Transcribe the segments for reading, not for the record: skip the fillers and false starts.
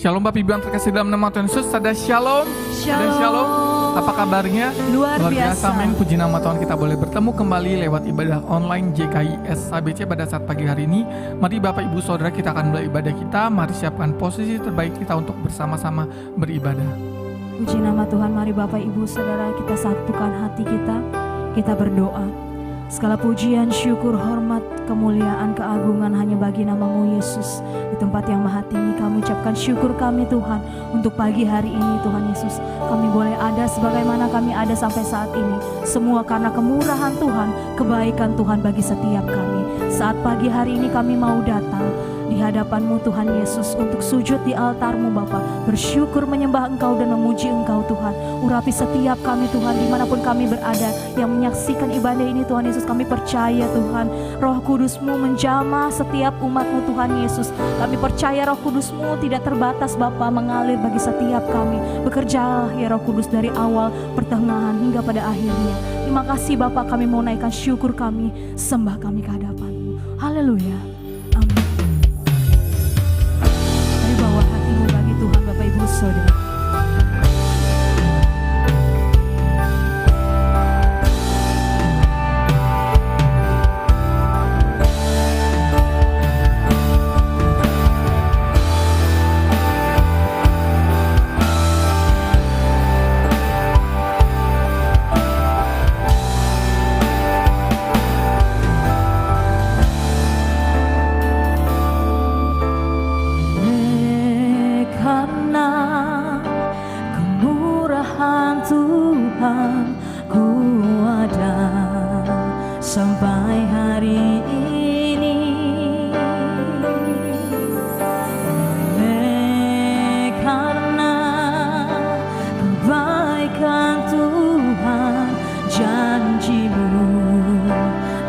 Shalom Bapak Ibu yang terkasih dalam nama Tuhan Yesus. Ada shalom. Shalom. Ada shalom. Apa kabarnya? Luar biasa. Amin. Puji nama Tuhan, kita boleh bertemu kembali lewat ibadah online JKI SABC pada saat pagi hari ini. Mari Bapak Ibu Saudara, kita akan mulai ibadah kita. Mari siapkan posisi terbaik kita untuk bersama-sama beribadah. Puji nama Tuhan, mari Bapak Ibu Saudara kita satukan hati kita berdoa. Segala pujian, syukur, hormat, kemuliaan, keagungan hanya bagi nama-Mu Yesus. Di tempat yang maha tinggi kami ucapkan syukur kami Tuhan untuk pagi hari ini Tuhan Yesus. Kami boleh ada sebagaimana kami ada sampai saat ini. Semua karena kemurahan Tuhan, kebaikan Tuhan bagi setiap kami. Saat pagi hari ini kami mau datang di hadapan-Mu Tuhan Yesus untuk sujud di altar-Mu Bapa, bersyukur menyembah Engkau dan memuji Engkau Tuhan. Urapi setiap kami Tuhan dimanapun kami berada yang menyaksikan ibadah ini Tuhan Yesus. Kami percaya Tuhan Roh Kudus-Mu menjamah setiap umat-Mu Tuhan Yesus. Kami percaya Roh Kudus-Mu tidak terbatas Bapa, mengalir bagi setiap kami. Bekerjalah ya Roh Kudus dari awal, pertengahan hingga pada akhirnya. Terima kasih Bapa, kami mau naikkan syukur kami, sembah kami ke hadapan-Mu. Haleluya. Amin. Bawa hatimu bagi Tuhan Bapak Ibu Saudara.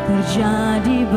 Terjadi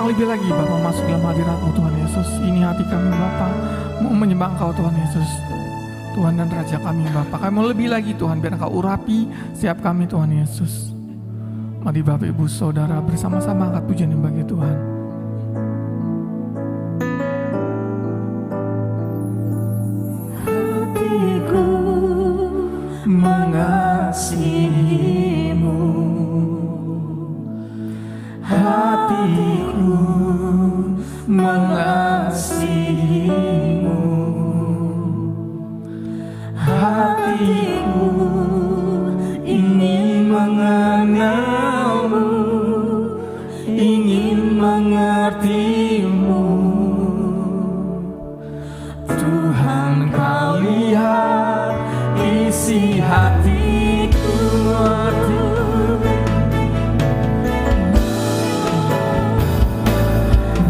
yang lebih lagi Bapa masuk dalam hadirat-Mu Tuhan Yesus. Ini hati kami Bapa mau menyembah Engkau Tuhan Yesus, Tuhan dan Raja kami Bapa. Kami mau lebih lagi Tuhan, biar Engkau urapi setiap kami Tuhan Yesus. Mari Bapak Ibu Saudara bersama-sama angkat pujian yang bagi Tuhan. Hatiku mengasihi-Mu, hatiku mengasihi-Mu, hatiku ingin mengenal-Mu, ingin mengerti-Mu. Tuhan, Kau lihat isi hatiku,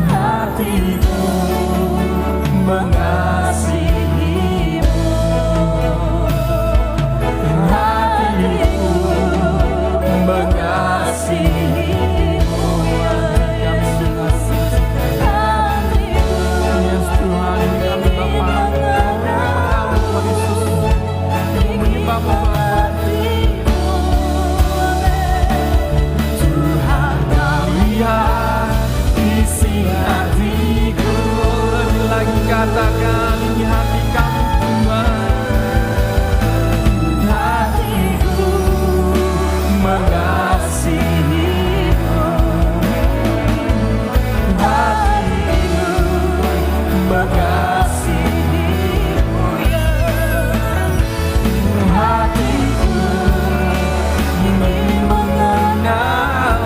hatiku mengasihi-Mu, hatiku mengasihi-Mu, hatiku, yes Tuhan, ini kami Bapa, Tuhan Yesus, menyembah Bapa. Tuhan, Kau lihat isi hatiku, lebih lagi katakan ini hati kami Tuhan. Hatiku mengasihi-Mu, hatiku mengasihi-Mu, hatiku ingin mengenal,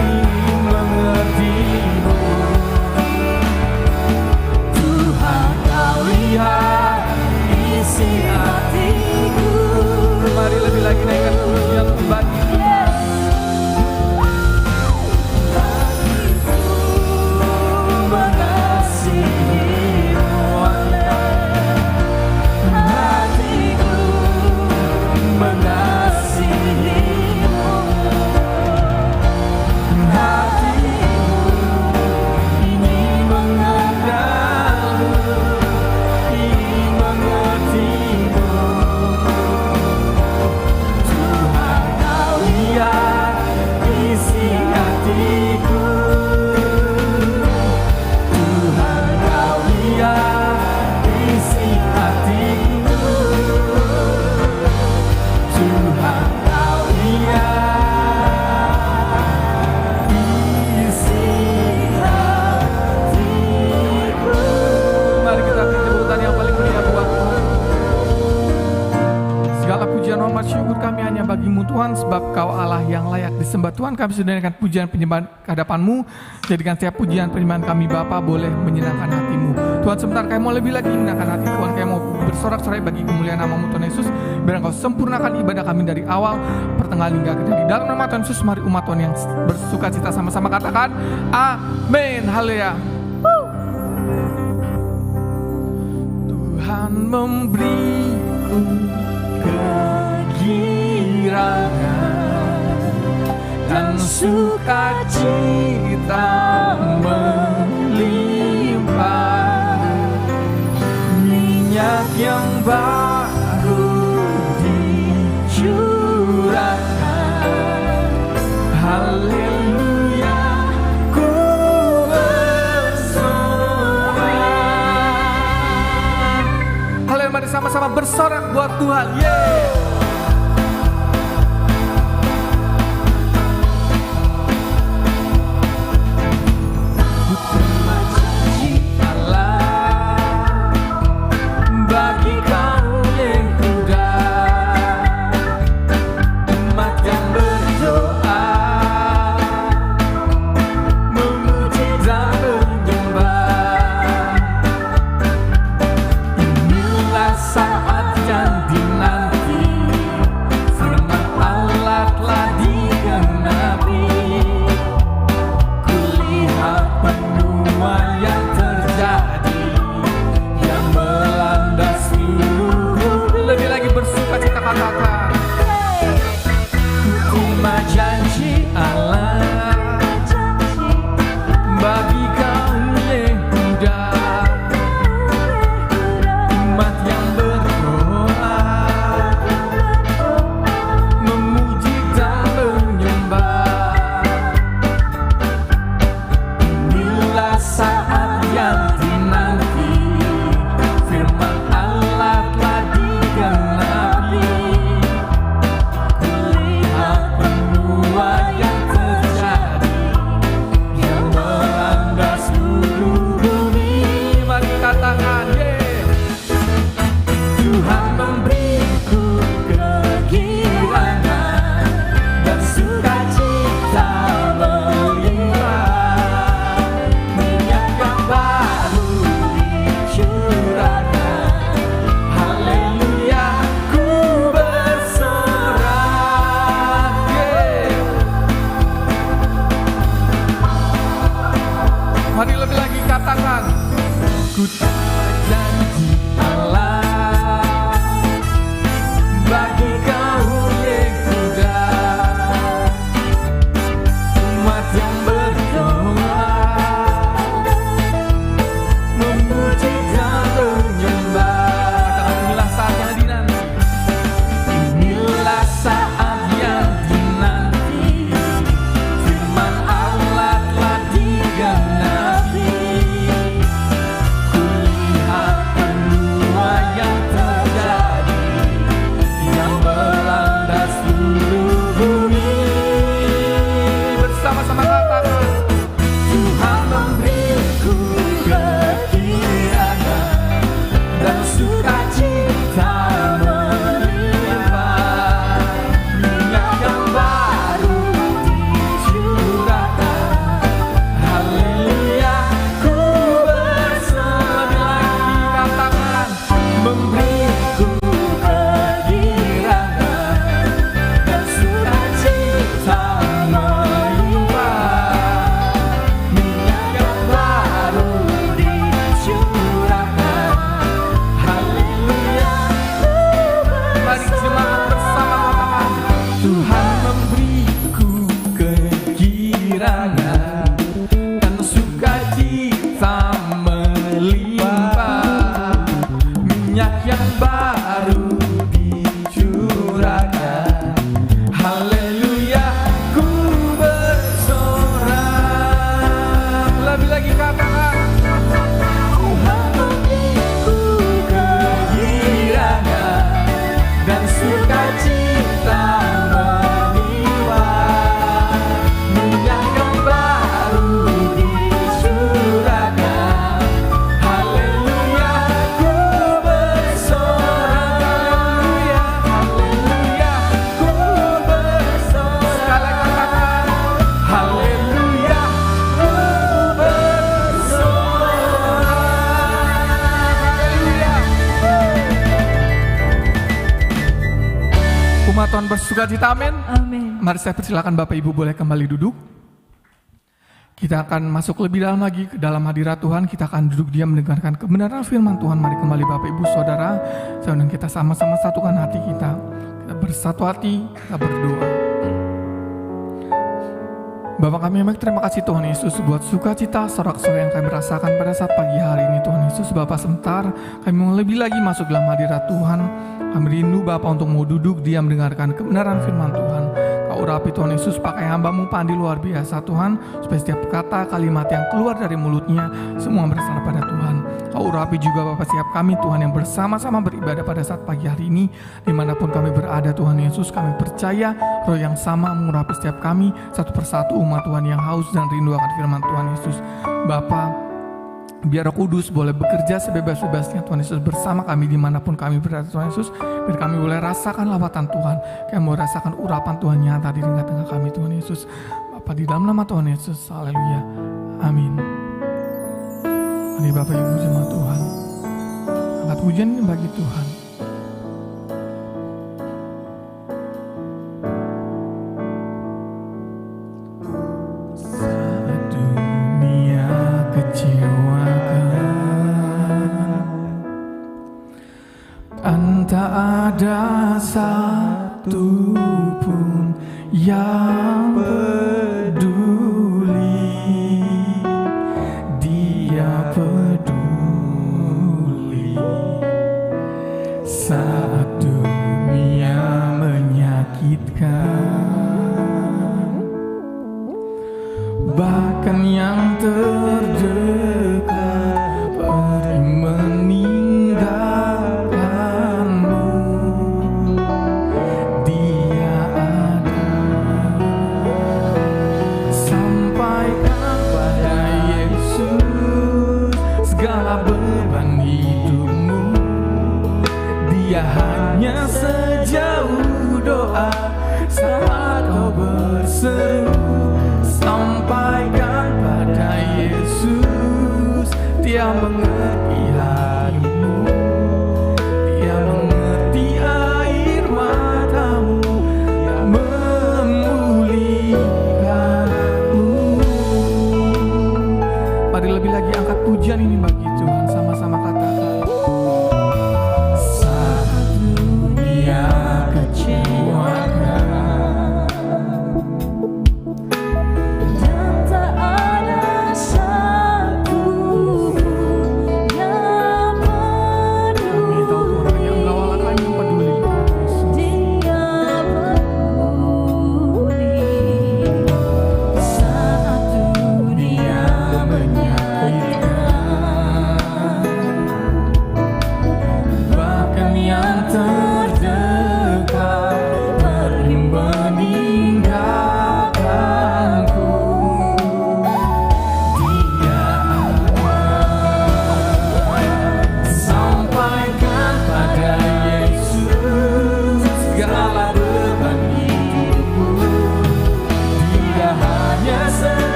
ingin mengerti-Mu. Tuhan, Kau lihat isi hatiku. Mari lebih lagi naikkan pujian bagi Tuhan. Hatiku mengasihi-Mu, hatiku mengasihi-Mu, hatiku ingin mengenal, ingin mengerti-Mu. Tuhan, Kau lihat isi hatiku. Tuhan, Kau lihat isi hatiku. Tuhan, Kau lihat isi hatiku. Mari kita beri tepukan yang paling mulia buat Tuhan. Segala pujian, hormat, syukur kami hanya bagi-Mu Tuhan, sebab Kau Allah yang layak disembah. Tuhan, kami sudah dengan pujian penyembahan kehadapan-Mu. Jadikan setiap pujian penyembahan kami Bapa boleh menyenangkan hati-Mu. Tuhan, sebentar kami mau lebih lagi menyenangkan hati Tuhan. Kami mau bersorak-sorai bagi kemuliaan nama-Mu Tuhan Yesus. Biar Engkau sempurnakan ibadah kami dari awal, pertengahan hingga akhir. Di dalam nama Tuhan Yesus, mari umat Tuhan yang bersuka cita sama-sama katakan amin. Haleluya. Tuhan memberiku kegirangan dan sukacita melimpah, minyak yang baru dicurahkan. Haleluya, ku bersorak. Haleluya, mari sama-sama bersorak buat Tuhan. Yeay. Saat yang dinanti minyak yang baru dicurahkan. Haleluya, ku bersorak. Lebih lagi katakan, Tuhan memberiku kegirangan dan sukacita melimpah. Minyak yang baru dicurahkan. Haleluya, ku bersorak. Haleluya, ku bersorak. Sekali katakan, haleluya, ku bersorak. Haleluya. Umat Tuhan bersukacita, amin. Amin. Mari saya persilakan Bapak Ibu boleh kembali duduk. Kita akan masuk lebih dalam lagi ke dalam hadirat Tuhan. Kita akan duduk diam mendengarkan kebenaran firman Tuhan. Mari kembali Bapak Ibu Saudara, saya undang kita sama-sama satukan hati kita. Kita bersatu hati, kita berdoa. Bapak kami yang baik, terima kasih Tuhan Yesus buat sukacita sorak-sorai yang kami rasakan pada saat pagi hari ini Tuhan Yesus. Bapak sebentar kami mau lebih lagi masuk dalam hadirat Tuhan. Kami rindu Bapak untuk mau duduk diam mendengarkan kebenaran firman Tuhan. Kau urapi Tuhan Yesus, pakai hamba-Mu Pandi luar biasa Tuhan, supaya setiap kata kalimat yang keluar dari mulutnya semua berasal pada Tuhan. Kau urapi juga Bapak setiap kami Tuhan yang bersama-sama beribadah pada saat pagi hari ini. Dimanapun kami berada Tuhan Yesus, kami percaya Roh yang sama mengurapi setiap kami satu persatu umat Tuhan yang haus dan rindu akan firman Tuhan Yesus. Bapa, biar Roh Kudus boleh bekerja sebebas-bebasnya Tuhan Yesus bersama kami dimanapun kami berada Tuhan Yesus. Biar kami boleh rasakan lawatan Tuhan, kami boleh rasakan urapan Tuhan nyata di tengah-tengah kami Tuhan Yesus. Bapa, di dalam nama Tuhan Yesus, haleluya, amin. Mari Bapak Ibu jemaat Tuhan, angkat pujian ini bagi Tuhan. Saat dunia kecewakan, kan tak ada satu pun yang peduli. Dia peduli saat dunia menyakitkan. Bahkan yang terdekat pergi meninggalkanmu. Dia ada. Sampaikan pada Yesus segala beban hidupmu. Dia hanya sejauh doa saat kau berseru. Sampaikan pada Yesus, Dia mengerti hatimu. Dia mengerti air matamu, Dia memulihkanmu. Mari lebih lagi angkat pujian ini bagi Tuhan, sama-sama katakan. Saat dunia kecewakan, Dan tak ada satu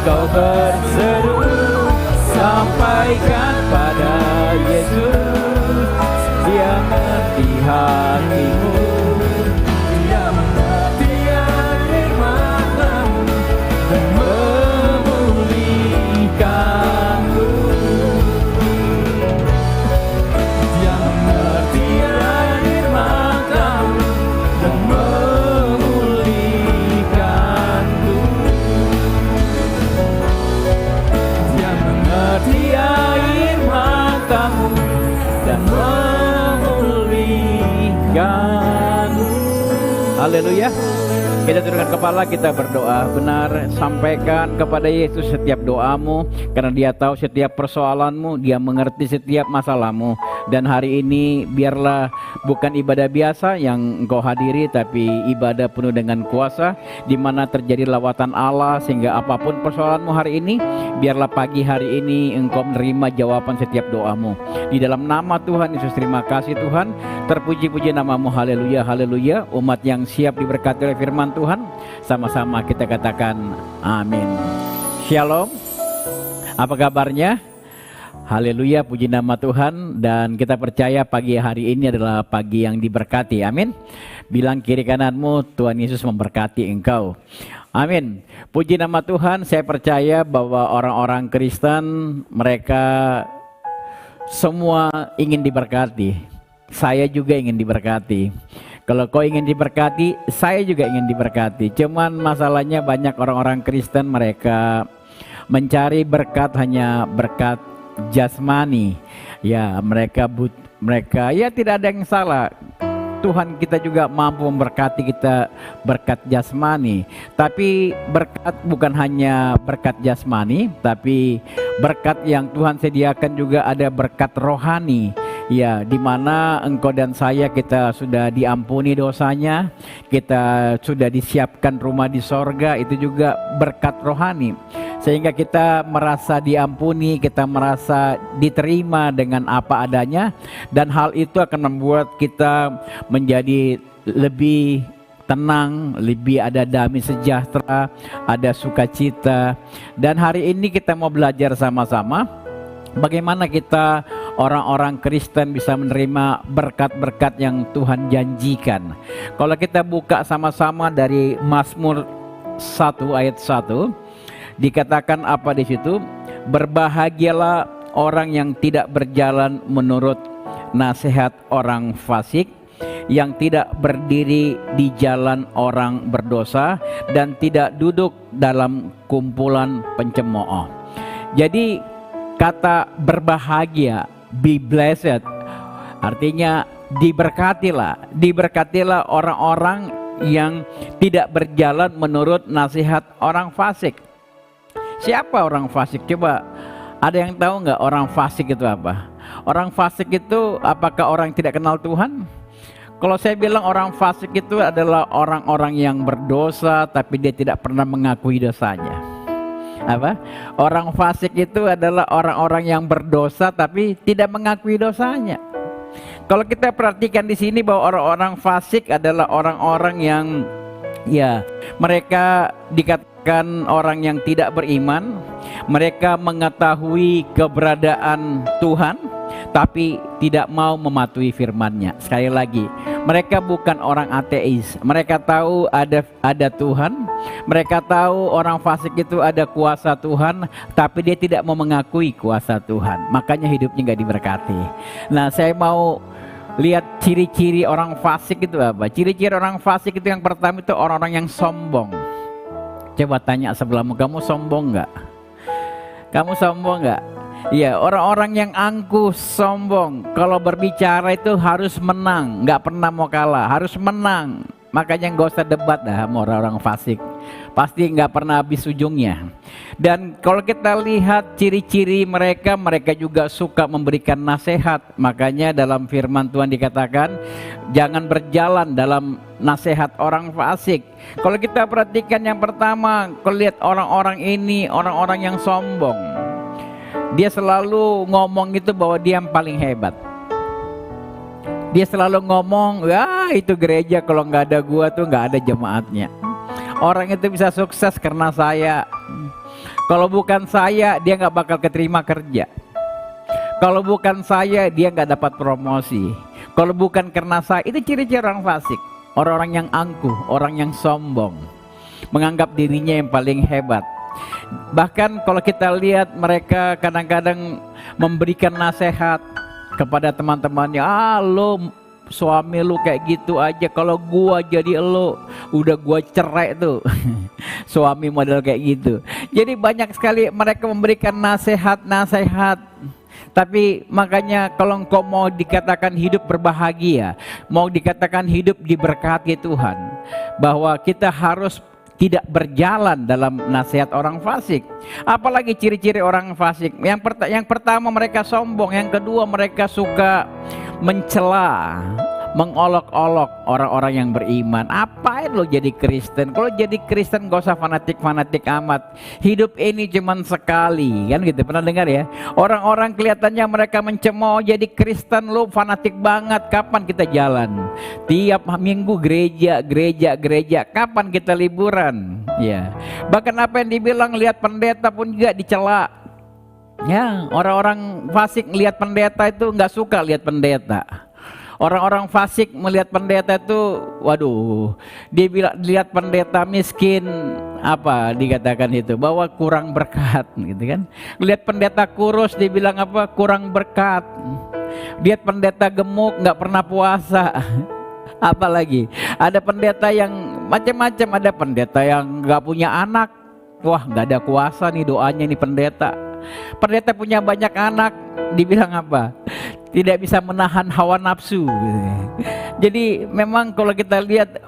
kau berseru, sampaikan pada Yesus, Dia mengerti hatimu, Dia mengerti firman-Mu dan memulihkanmu. Dia mengerti firman-Mu dan memulihkanku. Dia mengerti air matamu dan memulihkanmu. Haleluya. Kita tundukkan kepala, kita berdoa. Benar, sampaikan kepada Yesus setiap doamu, karena Dia tahu setiap persoalanmu, Dia mengerti setiap masalahmu. Dan hari ini biarlah bukan ibadah biasa yang engkau hadiri, tapi ibadah penuh dengan kuasa, di mana terjadi lawatan Allah, sehingga apapun persoalanmu hari ini, biarlah pagi hari ini engkau menerima jawaban setiap doamu. Di dalam nama Tuhan Yesus, terima kasih Tuhan. Terpuji-puji namamu, haleluya, haleluya. Umat yang siap diberkati oleh firman Tuhan, sama-sama kita katakan amin. Shalom. Apa kabarnya? Haleluya, puji nama Tuhan. Dan kita percaya pagi hari ini adalah pagi yang diberkati, amin. Bilang kiri kananmu, Tuhan Yesus memberkati engkau, amin. Puji nama Tuhan. Saya percaya bahwa orang-orang Kristen, mereka semua ingin diberkati. Saya juga ingin diberkati. Kalau kau ingin diberkati, saya juga ingin diberkati. Cuman masalahnya banyak orang-orang Kristen, mereka mencari berkat hanya berkat jasmani. Ya, mereka ya tidak ada yang salah. Tuhan kita juga mampu memberkati kita berkat jasmani. Tapi berkat bukan hanya berkat jasmani, tapi berkat yang Tuhan sediakan juga ada berkat rohani. Ya, di mana engkau dan saya kita sudah diampuni dosanya, kita sudah disiapkan rumah di sorga, itu juga berkat rohani. Sehingga kita merasa diampuni, kita merasa diterima dengan apa adanya, dan hal itu akan membuat kita menjadi lebih tenang, lebih ada damai sejahtera, ada sukacita. Dan hari ini kita mau belajar sama-sama bagaimana kita orang-orang Kristen bisa menerima berkat-berkat yang Tuhan janjikan. Kalau kita buka sama-sama dari Mazmur 1 ayat 1, dikatakan apa di situ? Berbahagialah orang yang tidak berjalan menurut nasihat orang fasik, yang tidak berdiri di jalan orang berdosa, dan tidak duduk dalam kumpulan pencemooh. Jadi kata berbahagia, be blessed, artinya diberkatilah orang-orang yang tidak berjalan menurut nasihat orang fasik. Siapa orang fasik? Coba ada yang tahu nggak orang fasik itu apa? Orang fasik itu apakah orang yang tidak kenal Tuhan? Kalau saya bilang orang fasik itu adalah orang-orang yang berdosa tapi dia tidak pernah mengakui dosanya. Apa? Orang fasik itu adalah orang-orang yang berdosa tapi tidak mengakui dosanya. Kalau kita perhatikan di sini bahwa orang-orang fasik adalah orang-orang yang ya, mereka dikatakan orang yang tidak beriman. Mereka mengetahui keberadaan Tuhan tapi tidak mau mematuhi firman-Nya. Sekali lagi, mereka bukan orang ateis. Mereka tahu ada Tuhan. Mereka tahu orang fasik itu ada kuasa Tuhan, tapi dia tidak mau mengakui kuasa Tuhan. Makanya hidupnya nggak diberkati. Nah, saya mau lihat ciri-ciri orang fasik itu apa. Ciri-ciri orang fasik itu yang pertama itu orang-orang yang sombong. Coba tanya sebelahmu, kamu sombong nggak? Kamu sombong nggak? Iya, orang-orang yang angkuh, sombong. Kalau berbicara itu harus menang, nggak pernah mau kalah, harus menang. Makanya nggak usah debat dah sama orang-orang fasik. Pasti nggak pernah habis ujungnya. Dan kalau kita lihat ciri-ciri mereka, mereka juga suka memberikan nasihat. Makanya dalam firman Tuhan dikatakan, jangan berjalan dalam nasihat orang fasik. Kalau kita perhatikan yang pertama, kalau lihat orang-orang ini, orang-orang yang sombong. Dia selalu ngomong itu bahwa dia yang paling hebat. Dia selalu ngomong, ya itu gereja kalau nggak ada gua tuh nggak ada jemaatnya. Orang itu bisa sukses karena saya. Kalau bukan saya, dia nggak bakal keterima kerja. Kalau bukan saya, dia nggak dapat promosi. Kalau bukan karena saya, itu ciri-ciri orang fasik. Orang-orang yang angkuh, orang yang sombong, menganggap dirinya yang paling hebat. Bahkan kalau kita lihat mereka kadang-kadang memberikan nasihat kepada teman-temannya, lo suami lu kayak gitu aja, kalau gua jadi lo udah gua cerai tuh. Suami model kayak gitu. Jadi banyak sekali mereka memberikan nasihat-nasihat. Tapi makanya kalau engkau mau dikatakan hidup berbahagia, mau dikatakan hidup diberkati Tuhan, bahwa kita harus tidak berjalan dalam nasihat orang fasik. Apalagi ciri-ciri orang fasik. Yang pertama mereka sombong, yang kedua mereka suka mencela, mengolok-olok orang-orang yang beriman. Apain lo jadi Kristen? Kalau jadi Kristen gak usah fanatik-fanatik amat. Hidup ini cuman sekali, kan gitu. Pernah dengar ya? Orang-orang kelihatannya mereka mencemooh, jadi Kristen lo fanatik banget. Kapan kita jalan? Tiap minggu gereja. Kapan kita liburan? Ya. Bahkan apa yang dibilang, lihat pendeta pun juga dicela. Ya, orang-orang fasik lihat pendeta itu nggak suka lihat pendeta. Orang-orang fasik melihat pendeta itu, waduh, dia bilang lihat pendeta miskin, apa dikatakan itu, bahwa kurang berkat, gitu kan? Lihat pendeta kurus, dia bilang apa? Kurang berkat. Lihat pendeta gemuk, nggak pernah puasa. Apalagi ada pendeta yang macam-macam, ada pendeta yang nggak punya anak, wah nggak ada kuasa nih doanya nih pendeta. Pendeta punya banyak anak, dibilang apa? Tidak bisa menahan hawa nafsu. Jadi memang kalau kita lihat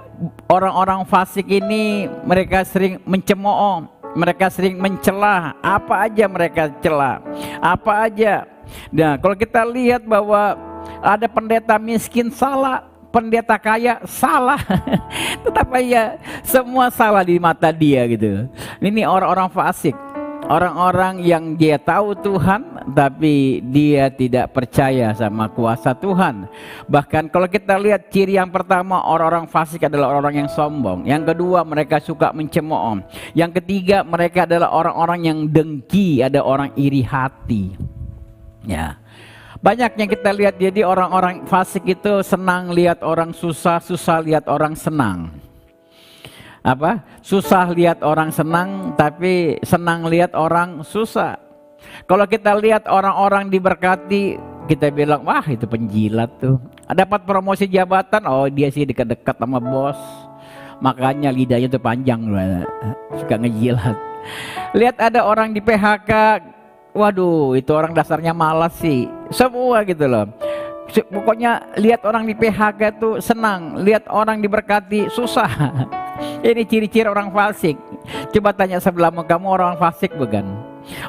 orang-orang fasik ini, mereka sering mencemooh, mereka sering mencela, apa aja mereka cela, apa aja. Nah, kalau kita lihat bahwa ada pendeta miskin salah, pendeta kaya salah, tetap aja semua salah di mata dia gitu. Ini orang-orang fasik. Orang-orang yang dia tahu Tuhan, tapi dia tidak percaya sama kuasa Tuhan. Bahkan kalau kita lihat ciri yang pertama, orang-orang fasik adalah orang-orang yang sombong. Yang kedua, mereka suka mencemooh. Yang ketiga, mereka adalah orang-orang yang dengki, ada orang iri hati. Ya, banyak yang kita lihat, jadi orang-orang fasik itu senang lihat orang susah, susah lihat orang senang. Apa? Susah lihat orang senang, tapi senang lihat orang susah. Kalau kita lihat orang-orang diberkati, kita bilang, wah itu penjilat tuh. Dapat promosi jabatan, oh dia sih dekat-dekat sama bos, makanya lidahnya tuh panjang, suka ngejilat. Lihat ada orang di PHK, waduh itu orang dasarnya malas sih. Semua gitu loh. Pokoknya lihat orang di PHK tuh senang, lihat orang diberkati susah. Ini ciri-ciri orang fasik. Coba tanya sebelahmu, kamu orang fasik bukan?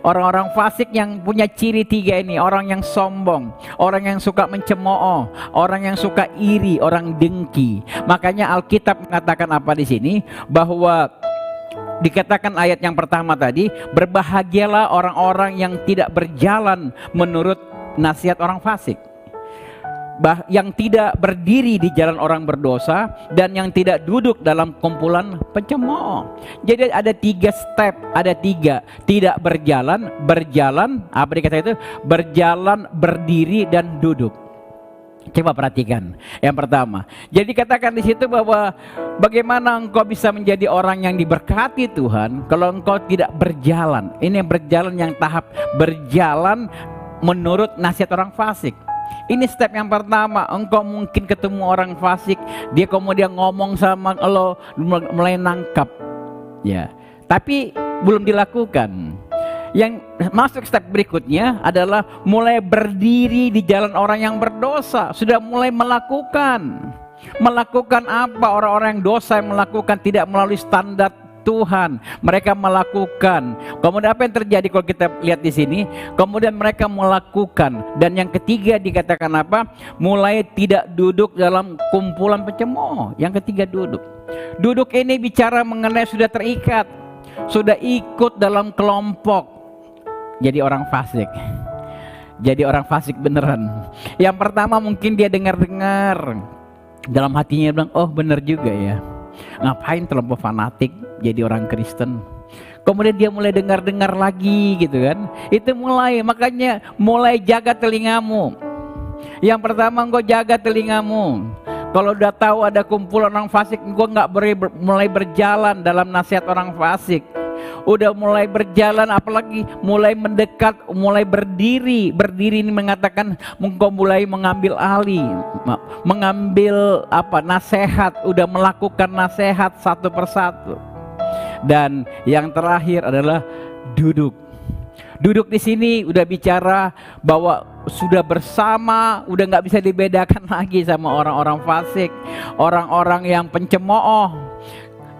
Orang-orang fasik yang punya ciri tiga ini, orang yang sombong, orang yang suka mencemooh, orang yang suka iri, orang dengki. Makanya Alkitab mengatakan apa di sini? Bahwa dikatakan ayat yang pertama tadi, berbahagialah orang-orang yang tidak berjalan menurut nasihat orang fasik, yang tidak berdiri di jalan orang berdosa, dan yang tidak duduk dalam kumpulan pencemooh. Jadi ada tiga step, ada tiga. Tidak berjalan, apa dikata itu? Berjalan, berdiri, dan duduk. Coba perhatikan. Yang pertama, jadi katakan di situ bahwa bagaimana engkau bisa menjadi orang yang diberkati Tuhan kalau engkau tidak berjalan. Ini berjalan yang tahap, berjalan menurut nasihat orang fasik. Ini step yang pertama. Engkau mungkin ketemu orang fasik, dia kemudian ngomong sama lo, mulai nangkap, ya, tapi belum dilakukan. Yang masuk step berikutnya adalah mulai berdiri di jalan orang yang berdosa. Sudah mulai melakukan apa orang-orang yang dosa yang melakukan, tidak melalui standar Tuhan, mereka melakukan. Kemudian apa yang terjadi kalau kita lihat di sini? Kemudian mereka melakukan. Dan yang ketiga dikatakan apa? Mulai tidak duduk dalam kumpulan pencemooh. Yang ketiga duduk. Duduk ini bicara mengenai sudah terikat, sudah ikut dalam kelompok. Jadi orang fasik. Jadi orang fasik beneran. Yang pertama mungkin dia dengar-dengar, dalam hatinya bilang, oh bener juga ya, ngapain terlampau fanatik jadi orang Kristen. kemudian dia mulai dengar-dengar lagi gitu kan. Itu makanya mulai jaga telingamu. Yang pertama, engkau jaga telingamu. Kalau udah tahu ada kumpulan orang fasik, engkau nggak mulai berjalan dalam nasihat orang fasik. Udah mulai berjalan, apalagi mulai mendekat, mulai berdiri ini mengatakan engkau mulai mengambil alih, mengambil nasihat, udah melakukan nasihat satu persatu. Dan yang terakhir adalah duduk di sini udah bicara bahwa sudah bersama, udah nggak bisa dibedakan lagi sama orang-orang fasik, orang-orang yang pencemooh.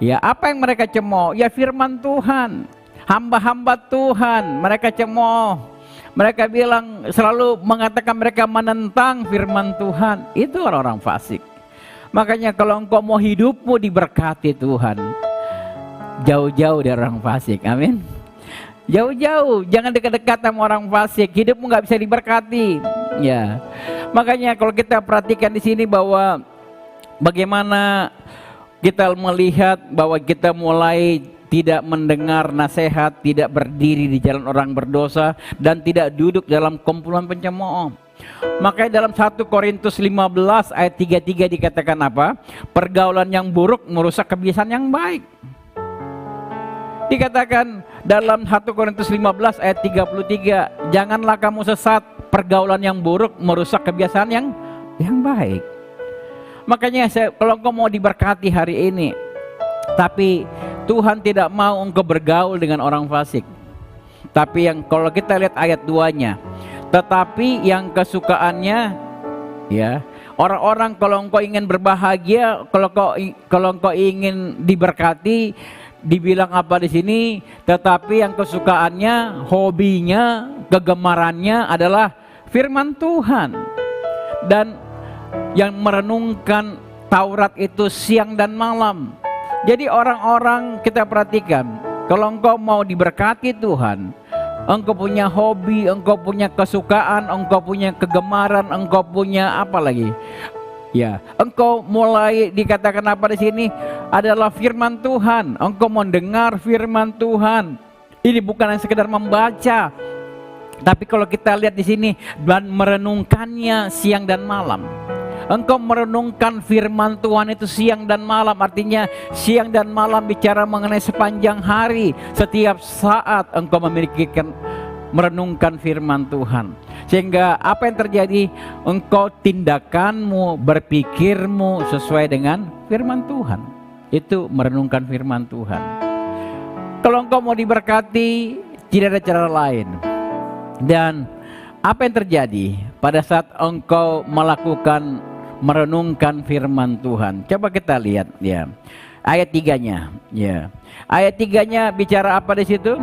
Ya, apa yang mereka cemooh? Ya firman Tuhan, hamba-hamba Tuhan, mereka cemooh. Mereka bilang, selalu mengatakan mereka menentang firman Tuhan. Itu orang-orang fasik. Makanya kalau engkau mau hidupmu diberkati Tuhan, jauh-jauh dari orang fasik. Amin. Jauh-jauh, jangan dekat-dekat sama orang fasik. Hidupmu nggak bisa diberkati. Ya, makanya kalau kita perhatikan di sini bahwa bagaimana kita melihat bahwa kita mulai tidak mendengar nasihat, tidak berdiri di jalan orang berdosa, dan tidak duduk dalam kumpulan pencemooh. Makanya dalam 1 Korintus 15 ayat 33 dikatakan apa? Pergaulan yang buruk merusak kebiasaan yang baik. Dikatakan dalam 1 Korintus 15 ayat 33, janganlah kamu sesat, pergaulan yang buruk merusak kebiasaan yang baik. Makanya kalau engkau mau diberkati hari ini, tapi Tuhan tidak mau engkau bergaul dengan orang fasik. Tapi yang kalau kita lihat ayat 2-nya, tetapi yang kesukaannya, ya, orang-orang kalau engkau ingin berbahagia, kalau engkau ingin diberkati, dibilang apa di sini? Tetapi yang kesukaannya, hobinya, kegemarannya adalah firman Tuhan. Dan yang merenungkan Taurat itu siang dan malam. Jadi orang-orang, kita perhatikan, kalau engkau mau diberkati Tuhan, engkau punya hobi, engkau punya kesukaan, engkau punya kegemaran, engkau punya apa lagi? Ya, engkau mulai dikatakan apa di sini adalah firman Tuhan. Engkau mendengar firman Tuhan. Ini bukan hanya sekedar membaca, tapi kalau kita lihat di sini dan merenungkannya siang dan malam. Engkau merenungkan firman Tuhan itu siang dan malam, artinya siang dan malam bicara mengenai sepanjang hari. Setiap saat engkau merenungkan firman Tuhan. Sehingga apa yang terjadi? Engkau tindakanmu, berpikirmu sesuai dengan firman Tuhan. Itu merenungkan firman Tuhan. Kalau engkau mau diberkati, tidak ada cara lain. Dan apa yang terjadi pada saat engkau merenungkan firman Tuhan? Coba kita lihat ya. Ayat 3-nya, ya. Ayat 3-nya bicara apa di situ?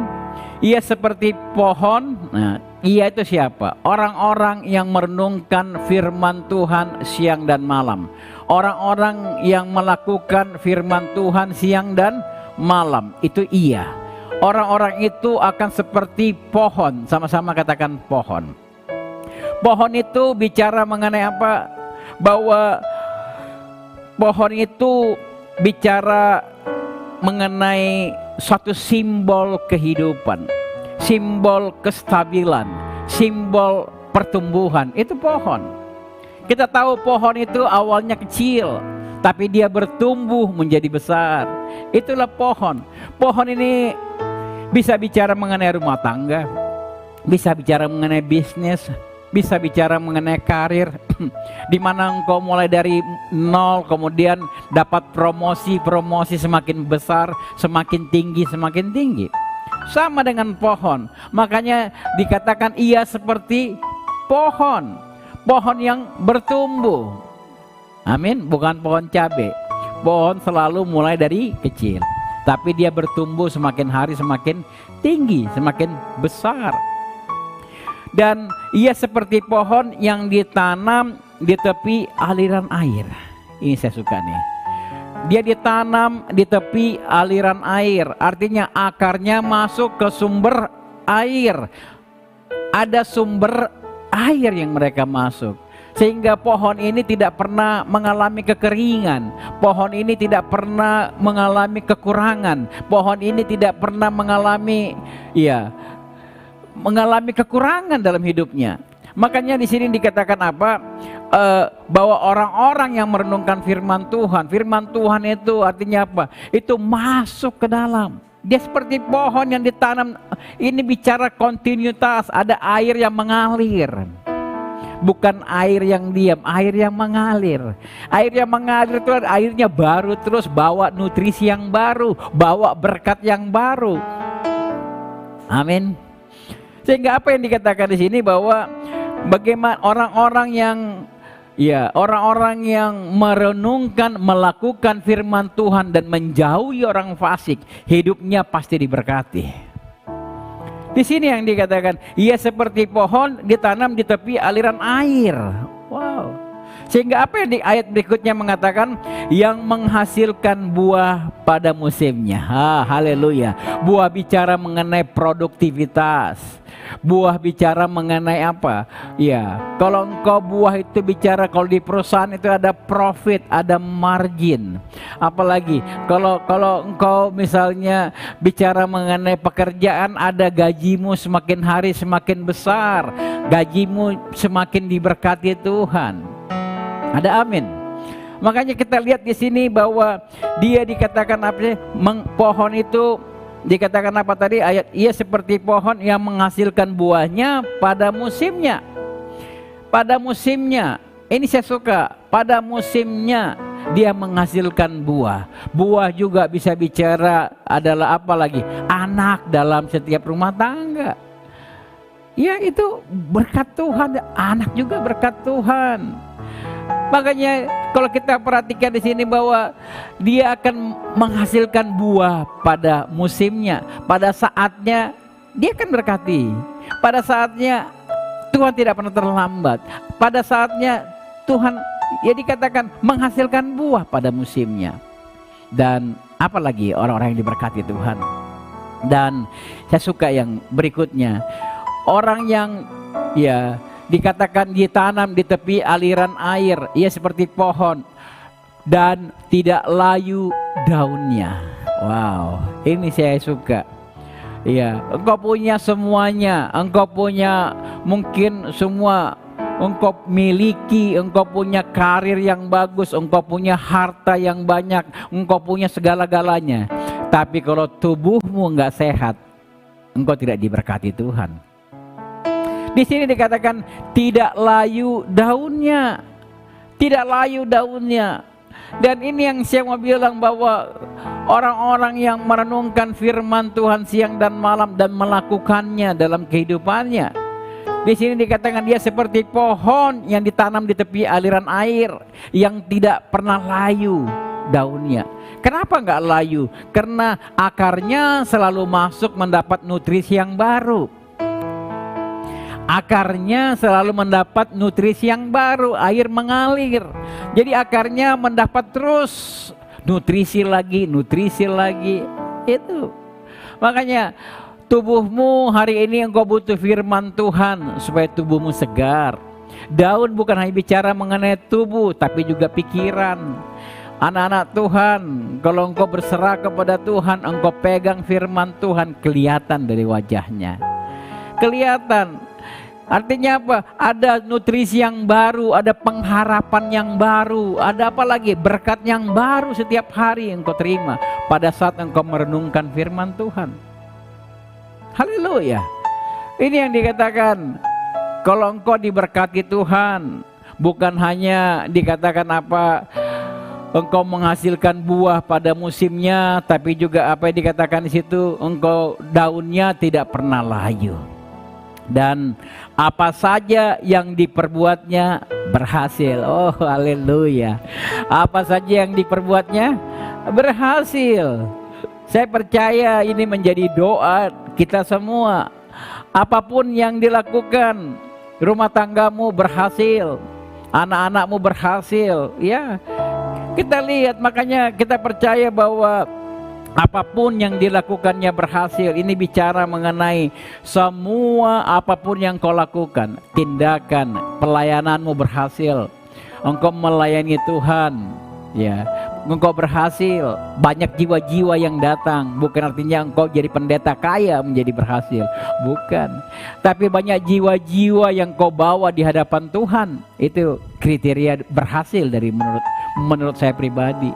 Ia seperti pohon. Nah, ia itu siapa? Orang-orang yang merenungkan firman Tuhan siang dan malam. Orang-orang yang melakukan firman Tuhan siang dan malam, itu ia. Orang-orang itu akan seperti pohon. Sama-sama katakan pohon. Pohon itu bicara mengenai apa? Bahwa pohon itu bicara mengenai suatu simbol kehidupan, simbol kestabilan, simbol pertumbuhan. Itu pohon. Kita tahu pohon itu awalnya kecil, tapi dia bertumbuh menjadi besar. Itulah pohon. Pohon ini bisa bicara mengenai rumah tangga, bisa bicara mengenai bisnis, bisa bicara mengenai karir, di mana engkau mulai dari nol, kemudian dapat promosi semakin besar, semakin tinggi. Sama dengan pohon. Makanya dikatakan ia seperti pohon yang bertumbuh. Amin, bukan pohon cabai. Pohon selalu mulai dari kecil, tapi dia bertumbuh semakin hari semakin tinggi, semakin besar. Dan ia seperti pohon yang ditanam di tepi aliran air. Ini saya suka nih. Dia ditanam di tepi aliran air, artinya akarnya masuk ke sumber air. Ada sumber air yang mereka masuk. Sehingga pohon ini tidak pernah mengalami kekeringan. Pohon ini tidak pernah mengalami kekurangan. Pohon ini tidak pernah mengalami kekurangan dalam hidupnya. Makanya di sini dikatakan apa? Bahwa orang-orang yang merenungkan firman Tuhan itu artinya apa? Itu masuk ke dalam. Dia seperti pohon yang ditanam. Ini bicara kontinuitas, ada air yang mengalir. Bukan air yang diam, air yang mengalir. Air yang mengalir itu airnya baru, terus bawa nutrisi yang baru, bawa berkat yang baru. Amin. Sehingga apa yang dikatakan di sini bahwa bagaimana orang-orang yang merenungkan, melakukan firman Tuhan dan menjauhi orang fasik, hidupnya pasti diberkati. Di sini yang dikatakan, ia seperti pohon ditanam di tepi aliran air. Wow. Sehingga apa yang di ayat berikutnya mengatakan, yang menghasilkan buah pada musimnya. Haleluya. Buah bicara mengenai produktivitas. Buah bicara mengenai apa? Ya, kalau engkau buah itu bicara, kalau di perusahaan itu ada profit, ada margin. Apalagi kalau engkau misalnya bicara mengenai pekerjaan, ada gajimu semakin hari semakin besar, gajimu semakin diberkati Tuhan. Ada amin. Makanya kita lihat di sini bahwa dia dikatakan apa? Pohon itu dikatakan apa tadi ayat, ia seperti pohon yang menghasilkan buahnya pada musimnya. Pada musimnya, ini saya suka, pada musimnya dia menghasilkan buah. Buah juga bisa bicara adalah apa lagi? Anak dalam setiap rumah tangga. Ya, itu berkat Tuhan, anak juga berkat Tuhan. Makanya kalau kita perhatikan di sini bahwa dia akan menghasilkan buah pada musimnya, pada saatnya dia akan berkati. Pada saatnya Tuhan tidak pernah terlambat. Pada saatnya Tuhan, ya dikatakan menghasilkan buah pada musimnya. Dan apalagi orang-orang yang diberkati Tuhan. Dan saya suka yang berikutnya, orang yang dikatakan ditanam di tepi aliran air, ia seperti pohon dan tidak layu daunnya. Wow, ini saya suka. Ya, engkau punya semuanya, engkau punya mungkin semua, engkau miliki, engkau punya karir yang bagus, engkau punya harta yang banyak, engkau punya segala-galanya. Tapi kalau tubuhmu enggak sehat, engkau tidak diberkati Tuhan. Di sini dikatakan tidak layu daunnya. Tidak layu daunnya. Dan ini yang saya mau bilang bahwa orang-orang yang merenungkan firman Tuhan siang dan malam dan melakukannya dalam kehidupannya. Di sini dikatakan dia seperti pohon yang ditanam di tepi aliran air yang tidak pernah layu daunnya. Kenapa enggak layu? Karena akarnya selalu masuk mendapat nutrisi yang baru. Akarnya selalu mendapat nutrisi yang baru, air mengalir. Jadi akarnya mendapat terus nutrisi lagi. Itu. Makanya tubuhmu hari ini engkau butuh firman Tuhan supaya tubuhmu segar. Daun bukan hanya bicara mengenai tubuh, tapi juga pikiran. Anak-anak Tuhan, kalau engkau berserah kepada Tuhan, engkau pegang firman Tuhan, kelihatan dari wajahnya. Kelihatan. Artinya apa? Ada nutrisi yang baru, ada pengharapan yang baru, ada apa lagi? Berkat yang baru setiap hari engkau terima pada saat engkau merenungkan firman Tuhan. Haleluya. Ini yang dikatakan, kalau engkau diberkati Tuhan, bukan hanya dikatakan apa? Engkau menghasilkan buah pada musimnya, tapi juga apa yang dikatakan di situ, engkau daunnya tidak pernah layu. Dan apa saja yang diperbuatnya berhasil. Oh haleluya. Apa saja yang diperbuatnya berhasil. Saya percaya ini menjadi doa kita semua. Apapun yang dilakukan, rumah tanggamu berhasil, anak-anakmu berhasil. Ya, kita lihat, makanya kita percaya bahwa Apapun yang dilakukannya berhasil. Ini bicara mengenai semua apapun yang kau lakukan, tindakan, pelayananmu berhasil. Engkau melayani Tuhan, ya. Engkau berhasil. Banyak jiwa-jiwa yang datang. Bukan artinya engkau jadi pendeta kaya menjadi berhasil. Bukan. Tapi banyak jiwa-jiwa yang kau bawa di hadapan Tuhan. Itu kriteria berhasil dari menurut saya pribadi.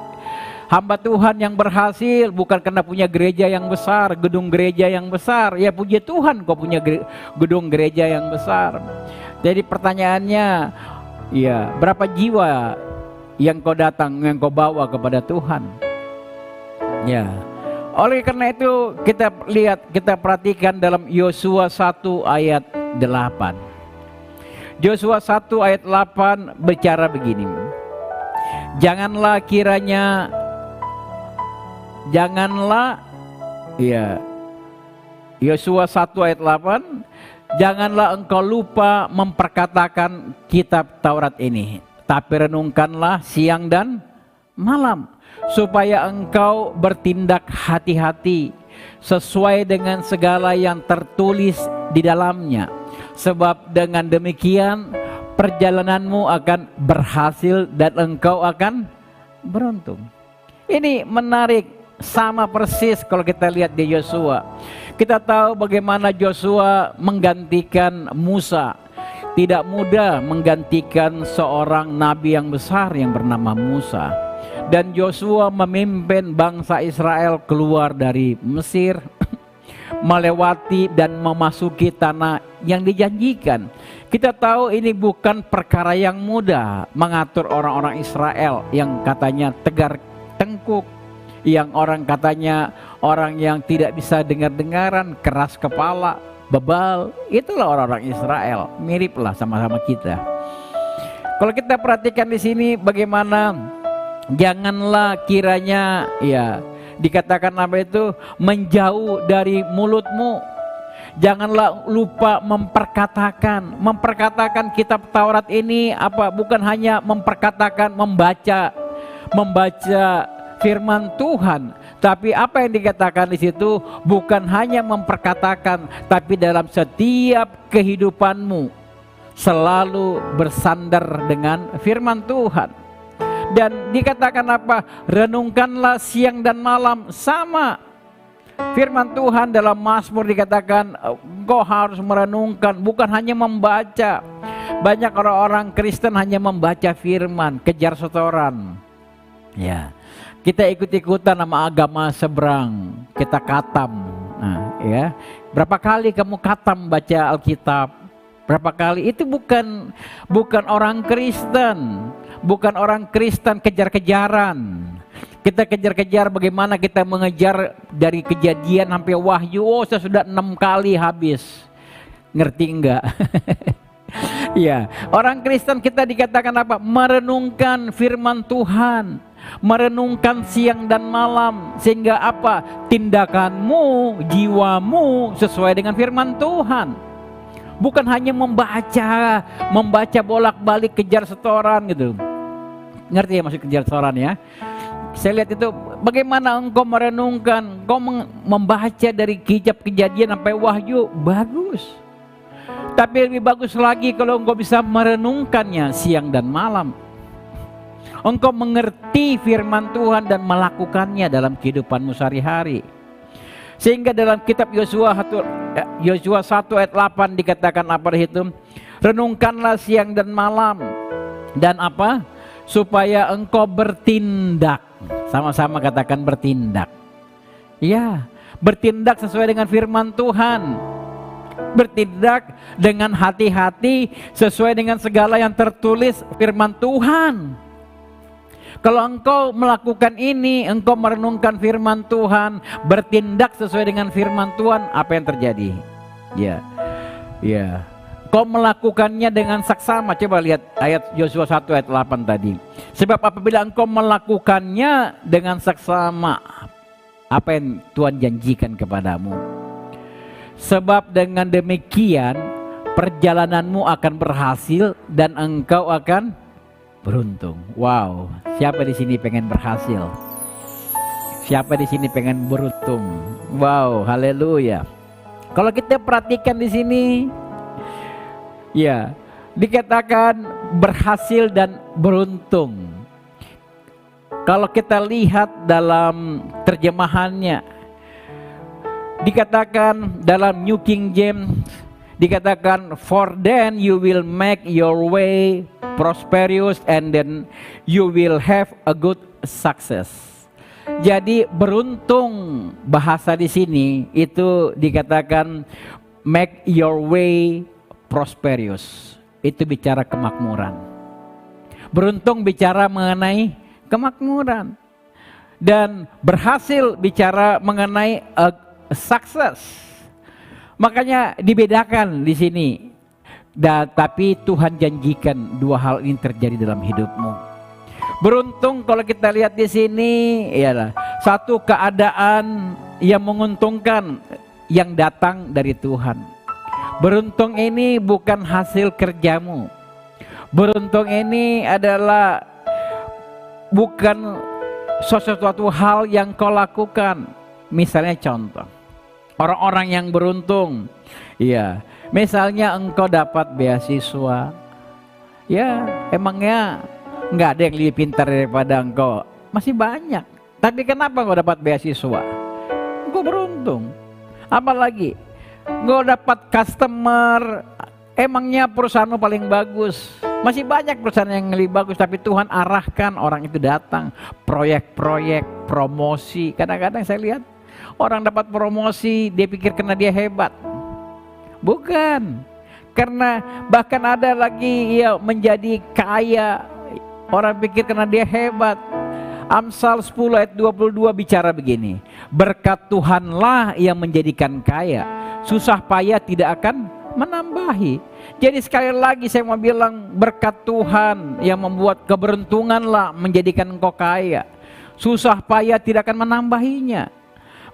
Hamba Tuhan yang berhasil bukan karena punya gereja yang besar, gedung gereja yang besar. Ya puji Tuhan kau punya gedung gereja yang besar. Jadi pertanyaannya, ya berapa jiwa yang kau datang, yang kau bawa kepada Tuhan? Ya. Oleh karena itu kita lihat, kita perhatikan dalam Yosua 1 ayat 8. Yosua 1 ayat 8 bicara begini. Janganlah ya, Yosua 1 ayat 8, janganlah engkau lupa memperkatakan kitab Taurat ini, tapi renungkanlah siang dan malam, supaya engkau bertindak hati-hati sesuai dengan segala yang tertulis di dalamnya. Sebab dengan demikian perjalananmu akan berhasil dan engkau akan beruntung. Ini menarik. Sama persis kalau kita lihat di Yosua. Kita tahu bagaimana Yosua menggantikan Musa. Tidak mudah menggantikan seorang nabi yang besar yang bernama Musa. Dan Yosua memimpin bangsa Israel keluar dari Mesir, melewati dan memasuki tanah yang dijanjikan. Kita tahu ini bukan perkara yang mudah, mengatur orang-orang Israel yang katanya tegar tengkuk, yang orang katanya orang yang tidak bisa dengar-dengaran, keras kepala, bebal. Itulah orang-orang Israel, miriplah sama-sama kita. Kalau kita perhatikan di sini bagaimana, janganlah kiranya, ya dikatakan apa itu, menjauh dari mulutmu. Janganlah lupa memperkatakan kitab Taurat ini apa? Bukan hanya memperkatakan, membaca firman Tuhan, tapi apa yang dikatakan di situ bukan hanya memperkatakan, tapi dalam setiap kehidupanmu selalu bersandar dengan firman Tuhan. Dan dikatakan apa? Renungkanlah siang dan malam. Sama firman Tuhan dalam Mazmur dikatakan engkau harus merenungkan, bukan hanya membaca. Banyak orang-orang Kristen hanya membaca firman, kejar setoran. Ya. Kita ikut-ikutan nama agama seberang, kita katam. Nah, ya. Berapa kali kamu katam baca Alkitab? Berapa kali? Itu bukan orang Kristen. Bukan orang Kristen kejar-kejaran. Kita kejar-kejar bagaimana kita mengejar dari Kejadian sampai Wahyu. Oh, saya sudah 6 kali habis. Ngerti enggak? Ya, orang Kristen kita dikatakan apa? Merenungkan firman Tuhan. Merenungkan siang dan malam, sehingga apa? Tindakanmu, jiwamu sesuai dengan firman Tuhan. Bukan hanya membaca bolak-balik kejar setoran gitu. Ngerti ya maksud kejar setoran ya? Saya lihat itu bagaimana engkau merenungkan, engkau membaca dari kitab Kejadian sampai Wahyu, bagus. Tapi lebih bagus lagi kalau engkau bisa merenungkannya siang dan malam. Engkau mengerti firman Tuhan dan melakukannya dalam kehidupanmu sehari-hari. Sehingga dalam kitab Yosua 1 ayat 8 dikatakan apa itu? Renungkanlah siang dan malam. Dan apa? Supaya engkau bertindak. Sama-sama katakan bertindak. Ya, bertindak sesuai dengan firman Tuhan. Bertindak dengan hati-hati sesuai dengan segala yang tertulis firman Tuhan. Kalau engkau melakukan ini, engkau merenungkan firman Tuhan, bertindak sesuai dengan firman Tuhan, apa yang terjadi? Ya. Kau melakukannya dengan saksama. Coba lihat ayat Yosua 1 ayat 8 tadi. Sebab apabila engkau melakukannya dengan saksama, apa yang Tuhan janjikan kepadamu? Sebab dengan demikian perjalananmu akan berhasil dan engkau akan beruntung. Wow, siapa di sini pengen berhasil? Siapa di sini pengen beruntung? Wow, haleluya. Kalau kita perhatikan di sini, ya, dikatakan berhasil dan beruntung. Kalau kita lihat dalam terjemahannya, dikatakan dalam New King James, dikatakan for then you will make your way prosperous and then you will have a good success. Jadi beruntung, bahasa di sini itu dikatakan make your way prosperous. Itu bicara kemakmuran. Beruntung bicara mengenai kemakmuran. Dan berhasil bicara mengenai success. Makanya dibedakan di sini. Tapi Tuhan janjikan dua hal ini terjadi dalam hidupmu. Beruntung kalau kita lihat di sini ialah satu keadaan yang menguntungkan yang datang dari Tuhan. Beruntung ini bukan hasil kerjamu. Beruntung ini adalah bukan sesuatu hal yang kau lakukan. Misalnya contoh, orang-orang yang beruntung, ya, misalnya engkau dapat beasiswa, ya, emangnya nggak ada yang lebih pintar daripada engkau? Masih banyak. Tapi kenapa engkau dapat beasiswa? Engkau beruntung. Apalagi engkau dapat customer, emangnya perusahaanmu paling bagus? Masih banyak perusahaan yang lebih bagus, tapi Tuhan arahkan orang itu datang. Proyek-proyek, promosi. Kadang-kadang saya lihat orang dapat promosi, dia pikir karena dia hebat. Bukan. Karena bahkan ada lagi ya menjadi kaya, orang pikir karena dia hebat. Amsal 10 ayat 22 bicara begini, berkat Tuhanlah yang menjadikan kaya, susah payah tidak akan menambahi. Jadi sekali lagi saya mau bilang, berkat Tuhan yang membuat keberuntunganlah menjadikan engkau kaya, susah payah tidak akan menambahinya.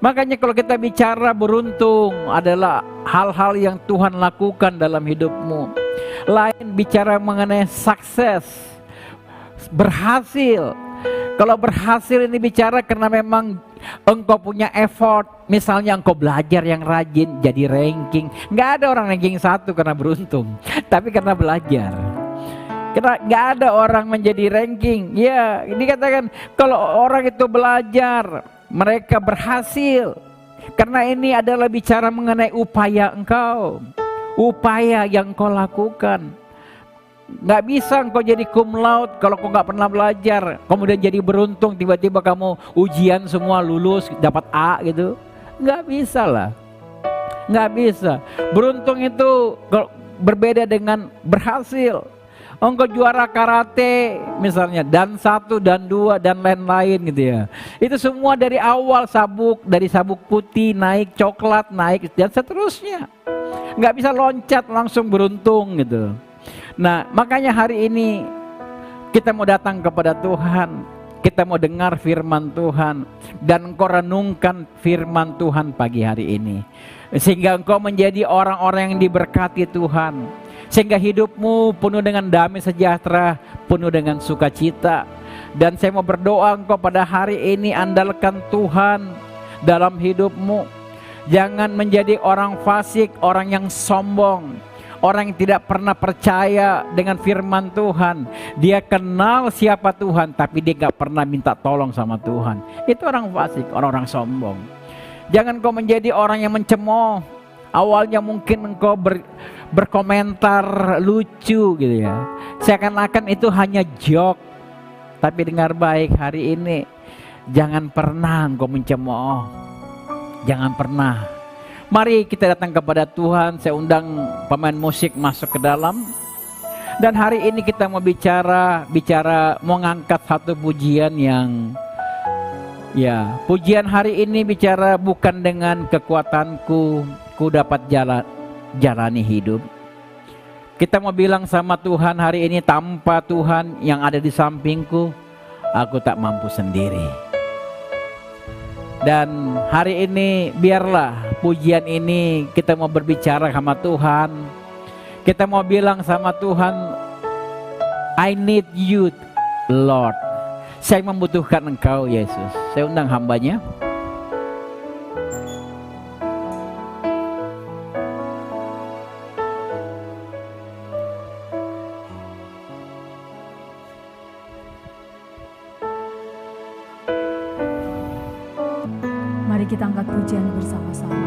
Makanya kalau kita bicara beruntung adalah hal-hal yang Tuhan lakukan dalam hidupmu. Lain bicara mengenai sukses, berhasil. Kalau berhasil ini bicara karena memang engkau punya effort. Misalnya engkau belajar yang rajin, jadi ranking. Nggak ada orang ranking 1 karena beruntung, tapi karena belajar. Karena nggak ada orang menjadi ranking. Ya, ini katakan kalau orang itu belajar, mereka berhasil. Karena ini adalah bicara mengenai upaya engkau, upaya yang kau lakukan. Nggak bisa engkau jadi cum laude kalau kau nggak pernah belajar, kemudian jadi beruntung tiba-tiba kamu ujian semua lulus dapat A gitu. Nggak bisa lah, nggak bisa. Beruntung itu berbeda dengan berhasil. Engkau juara karate misalnya, dan 1 dan 2 dan lain-lain gitu ya. Itu semua dari awal dari sabuk putih naik coklat naik dan seterusnya. Nggak bisa loncat langsung beruntung gitu. Nah, makanya hari ini kita mau datang kepada Tuhan, kita mau dengar firman Tuhan, dan engkau renungkan firman Tuhan pagi hari ini, sehingga engkau menjadi orang-orang yang diberkati Tuhan, sehingga hidupmu penuh dengan damai sejahtera, penuh dengan sukacita. Dan saya mau berdoa engkau pada hari ini andalkan Tuhan dalam hidupmu. Jangan menjadi orang fasik, orang yang sombong, orang yang tidak pernah percaya dengan firman Tuhan. Dia kenal siapa Tuhan, tapi dia gak pernah minta tolong sama Tuhan. Itu orang fasik, orang-orang sombong. Jangan kau menjadi orang yang mencemooh. Awalnya mungkin engkau berkomentar lucu gitu ya, seakan-akan itu hanya joke. Tapi dengar baik hari ini, jangan pernah engkau mencemooh. Jangan pernah. Mari kita datang kepada Tuhan. Saya undang pemain musik masuk ke dalam. Dan hari ini kita mau bicara mau ngangkat satu pujian yang, ya, pujian hari ini bicara bukan dengan kekuatanku ku dapat jalani hidup. Kita mau bilang sama Tuhan hari ini, tanpa Tuhan yang ada di sampingku, aku tak mampu sendiri. Dan hari ini biarlah pujian ini kita mau berbicara sama Tuhan. Kita mau bilang sama Tuhan, I need you Lord. Saya membutuhkan Engkau Yesus. Saya undang hambanya. Mari kita angkat pujian bersama-sama.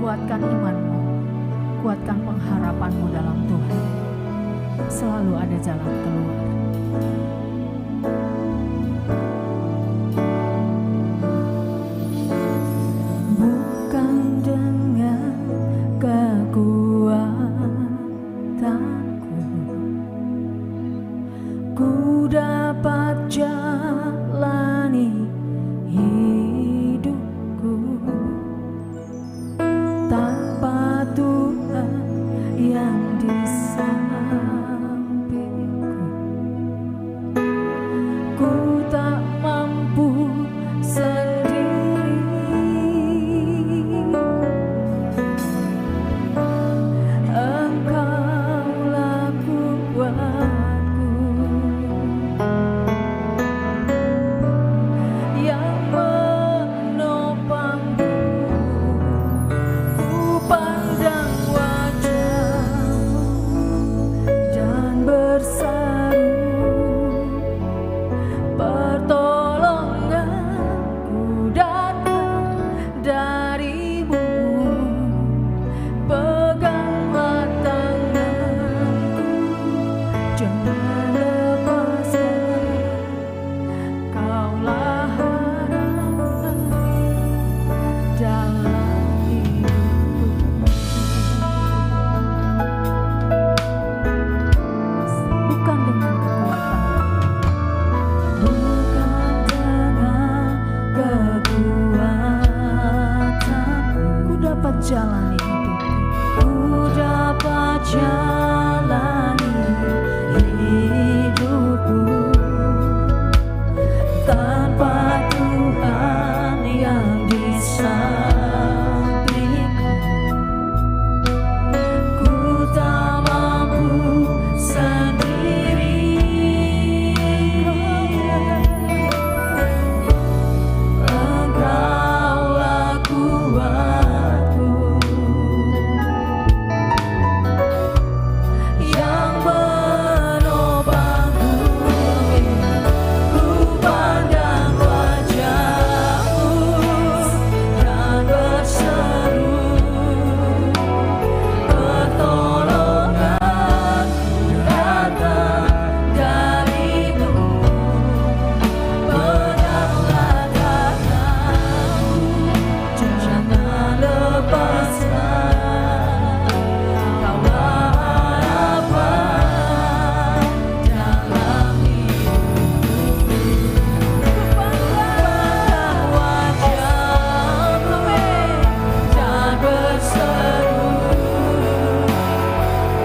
Kuatkan imanmu, kuatkan pengharapanmu dalam Tuhan. Selalu ada jalan keluar. Bukan dengan kekuatanku ku dapat jalani hidupku, tanpa Tuhan yang di sampingku. Ku tak mampu sendiri. Engkaulah kuatku yang menopangku. Ku pandang wajah-Mu dan berseru, pertolonganku datang dari-Mu. Peganglah tanganku, jangan lepaskan. Kaulah harapan dalam hidupku. Bukan dengan kekuatan, bukan dengan kekuatanku, ku dapat jalani hidupku. Ku dapat jalani hidupku tanpa Tuhan yang di sampingku. Ku tak mampu sendiri. Engkaulah kuatku yang menopangku. Ku pandang wajah-Mu dan berseru, pertolonganku datang dari-Mu. Peganglah tanganku, jangan lepaskan. Kaulah harapan dalam hidupku. Ku pandang wajah-Mu dan berseru,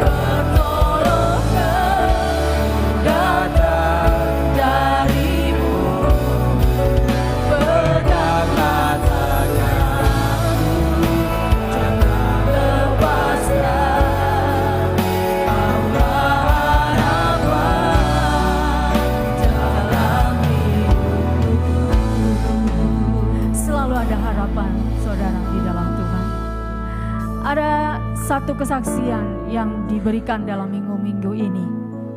pertolonganku datang dari-Mu. Peganglah tanganku, jangan lepaskan. Kaulah harapan dalam hidupku. Selalu ada harapan, saudara, di dalam Tuhan. Ada satu kesaksian yang diberikan dalam minggu-minggu ini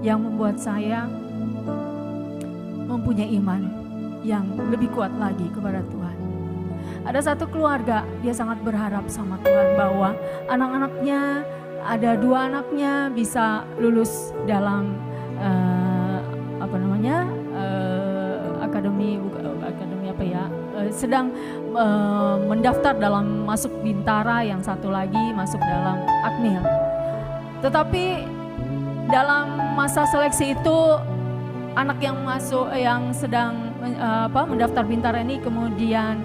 yang membuat saya mempunyai iman yang lebih kuat lagi kepada Tuhan. Ada satu keluarga, dia sangat berharap sama Tuhan bahwa anak-anaknya, ada 2 anaknya bisa lulus dalam akademi apa ya, sedang mendaftar dalam masuk Bintara, yang satu lagi masuk dalam Akmil. Tetapi dalam masa seleksi itu anak yang sedang mendaftar Bintara ini kemudian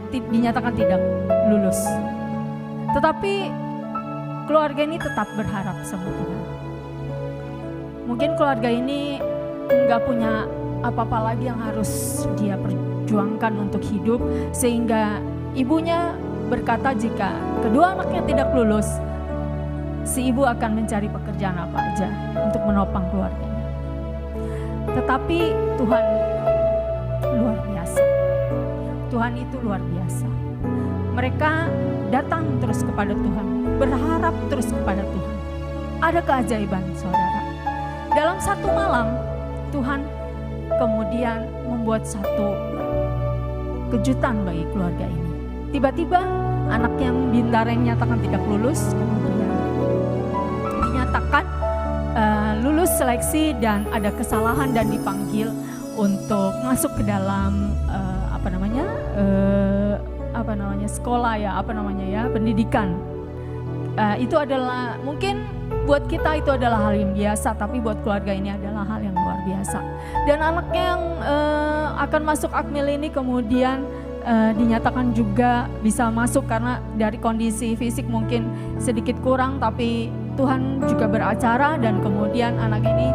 dinyatakan tidak lulus. Tetapi keluarga ini tetap berharap sama Tuhan. Mungkin keluarga ini nggak punya apa-apa lagi yang harus dia perjuangkan untuk hidup, sehingga ibunya berkata jika kedua anaknya tidak lulus, si ibu akan mencari pekerjaan apa aja untuk menopang keluarganya. Tetapi Tuhan luar biasa. Tuhan itu luar biasa. Mereka datang terus kepada Tuhan, berharap terus kepada Tuhan. Ada keajaiban, saudara. Dalam satu malam, Tuhan kemudian membuat satu kejutan bagi keluarga ini. Tiba-tiba anak yang bintara yang dinyatakan tidak lulus, kemudian dinyatakan lulus seleksi dan ada kesalahan dan dipanggil untuk masuk ke dalam sekolah pendidikan. Itu adalah mungkin buat kita itu adalah hal yang biasa, tapi buat keluarga ini adalah hal yang luar biasa. Dan anaknya yang akan masuk Akmil ini kemudian dinyatakan juga bisa masuk karena dari kondisi fisik mungkin sedikit kurang, tapi Tuhan juga beracara dan kemudian anak ini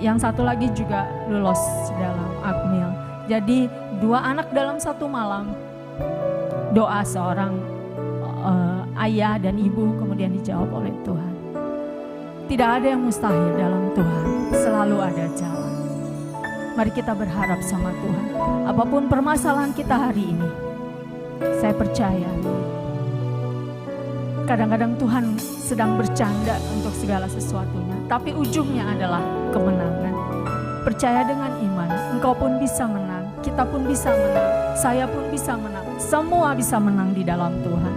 yang satu lagi juga lulus dalam Akmil. Jadi 2 anak dalam satu malam, doa seorang ayah dan ibu kemudian dijawab oleh Tuhan. Tidak ada yang mustahil dalam Tuhan, selalu ada jalan. Mari kita berharap sama Tuhan. Apapun permasalahan kita hari ini, saya percaya kadang-kadang Tuhan sedang bercanda untuk segala sesuatunya, tapi ujungnya adalah kemenangan. Percaya dengan iman, engkau pun bisa menang, kita pun bisa menang, saya pun bisa menang, semua bisa menang di dalam Tuhan.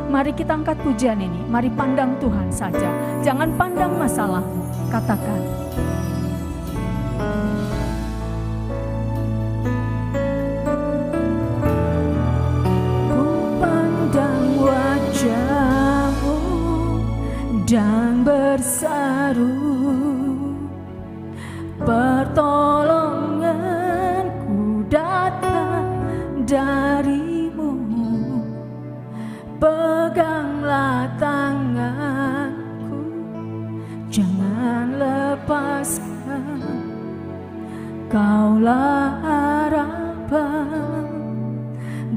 Mari kita angkat pujian ini, mari pandang Tuhan saja, jangan pandang masalahmu. Katakan, ku pandang wajahmu dan berseru, pertolonganku datang darimu. Peganglah tanganku, jangan lepaskan. Kaulah harapan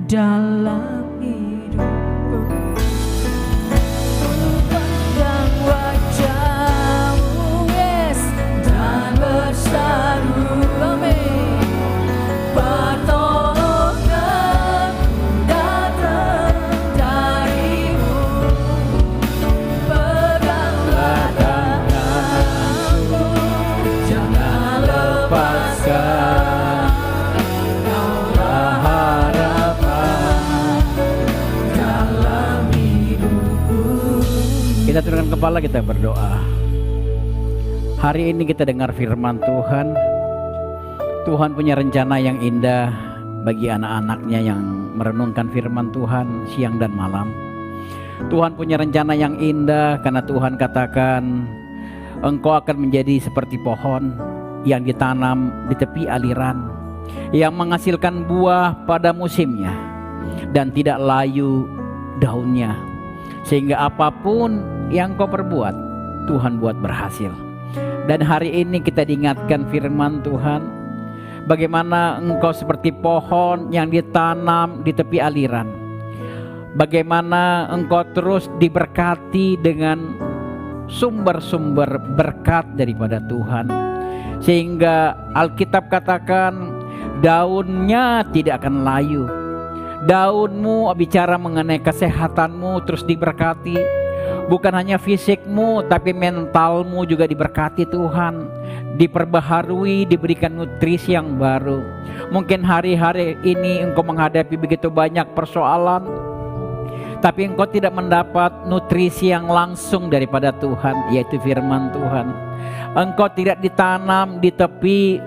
dalam hidupku. Pandang wajahmu, yes, dan berseru, amin. Kita tundukkan kepala, kita berdoa. Hari ini kita dengar firman Tuhan. Tuhan punya rencana yang indah bagi anak-anaknya yang merenungkan firman Tuhan siang dan malam. Tuhan punya rencana yang indah karena Tuhan katakan, engkau akan menjadi seperti pohon yang ditanam di tepi aliran, yang menghasilkan buah pada musimnya dan tidak layu daunnya. Sehingga apapun yang kau perbuat, Tuhan buat berhasil. Dan hari ini kita diingatkan firman Tuhan, bagaimana engkau seperti pohon yang ditanam di tepi aliran. Bagaimana engkau terus diberkati dengan sumber-sumber berkat daripada Tuhan. Sehingga Alkitab katakan daunnya tidak akan layu. Daunmu bicara mengenai kesehatanmu terus diberkati. Bukan hanya fisikmu, tapi mentalmu juga diberkati Tuhan. Diperbaharui, diberikan nutrisi yang baru. Mungkin hari-hari ini engkau menghadapi begitu banyak persoalan, tapi engkau tidak mendapat nutrisi yang langsung daripada Tuhan, yaitu firman Tuhan. Engkau tidak ditanam di tepi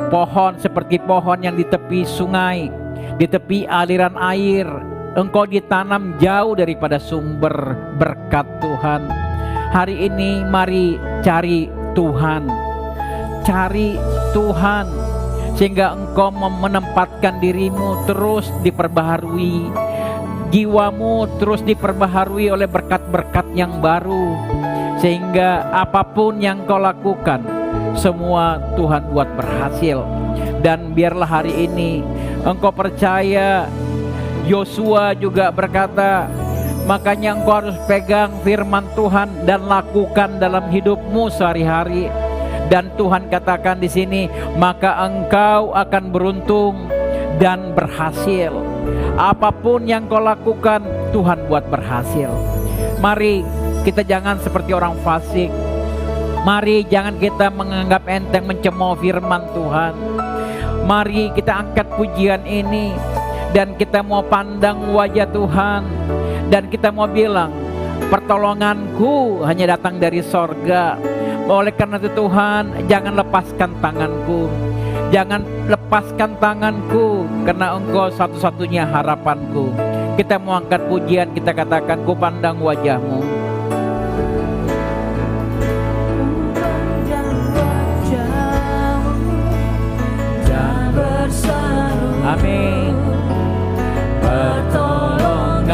pohon seperti pohon yang di tepi sungai, di tepi aliran air. Engkau ditanam jauh daripada sumber berkat Tuhan. Hari ini mari cari Tuhan. Cari Tuhan sehingga engkau menempatkan dirimu terus diperbaharui. Jiwamu terus diperbaharui oleh berkat-berkat yang baru. Sehingga apapun yang kau lakukan, semua Tuhan buat berhasil. Dan biarlah hari ini engkau percaya. Yosua juga berkata, makanya engkau harus pegang firman Tuhan dan lakukan dalam hidupmu sehari-hari. Dan Tuhan katakan di sini, maka engkau akan beruntung dan berhasil. Apapun yang kau lakukan, Tuhan buat berhasil. Mari kita jangan seperti orang fasik. Mari jangan kita menganggap enteng mencemooh firman Tuhan. Mari kita angkat pujian ini dan kita mau pandang wajah Tuhan, dan kita mau bilang, pertolonganku hanya datang dari sorga. Oleh karena itu Tuhan, jangan lepaskan tanganku. Jangan lepaskan tanganku, karena Engkau satu-satunya harapanku. Kita mau angkat pujian, kita katakan, ku pandang wajah-Mu. Amin. Pertolongan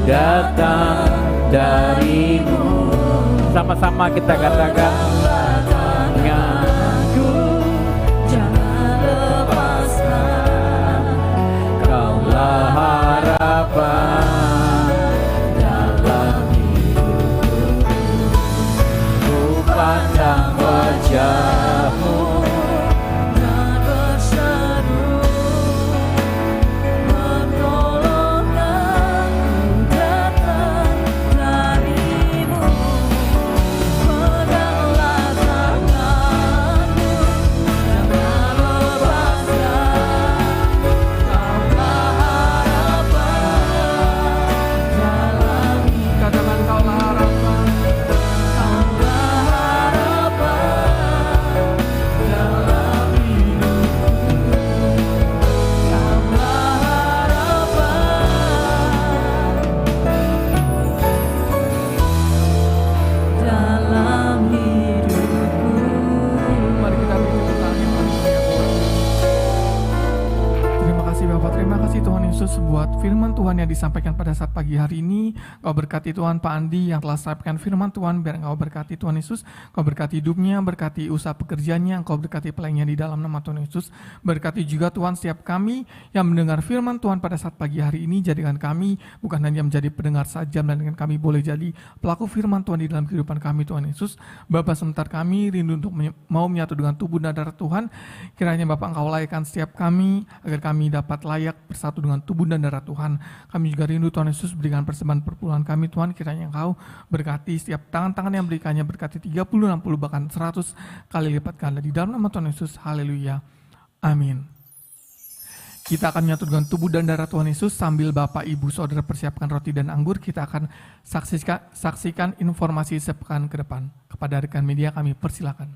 datang dari-Mu. Sama-sama kita katakan, tanganku jangan lepaskan, Kaulah harapan dalam hidupku. Ku pandang wajah-Mu dan berseru, pertolongan datang dari-Mu. Peganglah tanganku, jangan lepaskan, Kaulah harapan dalam hidupku. Katakan Kaulah harapan, Kaulah harapan dalam hidupku. Kaulah harapan dalam hidupku. mari kita beri tepuk tangan yang paling meriah buat Tuhan. Terima kasih Bapak, terima kasih Tuhan Yesus buat firman Tuhan yang disampaikan pada saat pagi hari ini. Kau berkati Tuhan Pak Andi yang telah sampaikan firman Tuhan, biar Engkau berkati Tuhan Yesus. Kau berkati hidupnya, berkati usaha pekerjaannya, Engkau berkati pelayannya di dalam nama Tuhan Yesus. Berkati juga Tuhan setiap kami yang mendengar firman Tuhan pada saat pagi hari ini. Jadikan kami bukan hanya menjadi pendengar saja, melainkan kami boleh jadi pelaku firman Tuhan di dalam kehidupan kami Tuhan Yesus. Bapa, sebentar kami rindu untuk mau menyatu dengan tubuh dan darah Tuhan. Kiranya Bapak Engkau layakkan setiap kami agar kami dapat layak bersatu dengan tubuh dan darah Tuhan. Kami juga rindu Tuhan Yesus berikan persembahan perpuluhan kami Tuhan. Kiranya Engkau berkati setiap tangan-tangan yang berikannya, berkati 30, 60, bahkan 100 kali lipat ganda di dalam nama Tuhan Yesus. Haleluya. Amin. Kita akan menyatu dengan tubuh dan darah Tuhan Yesus sambil Bapak Ibu Saudara persiapkan roti dan anggur. Kita akan saksikan informasi sepekan ke depan. Kepada rekan media kami persilakan.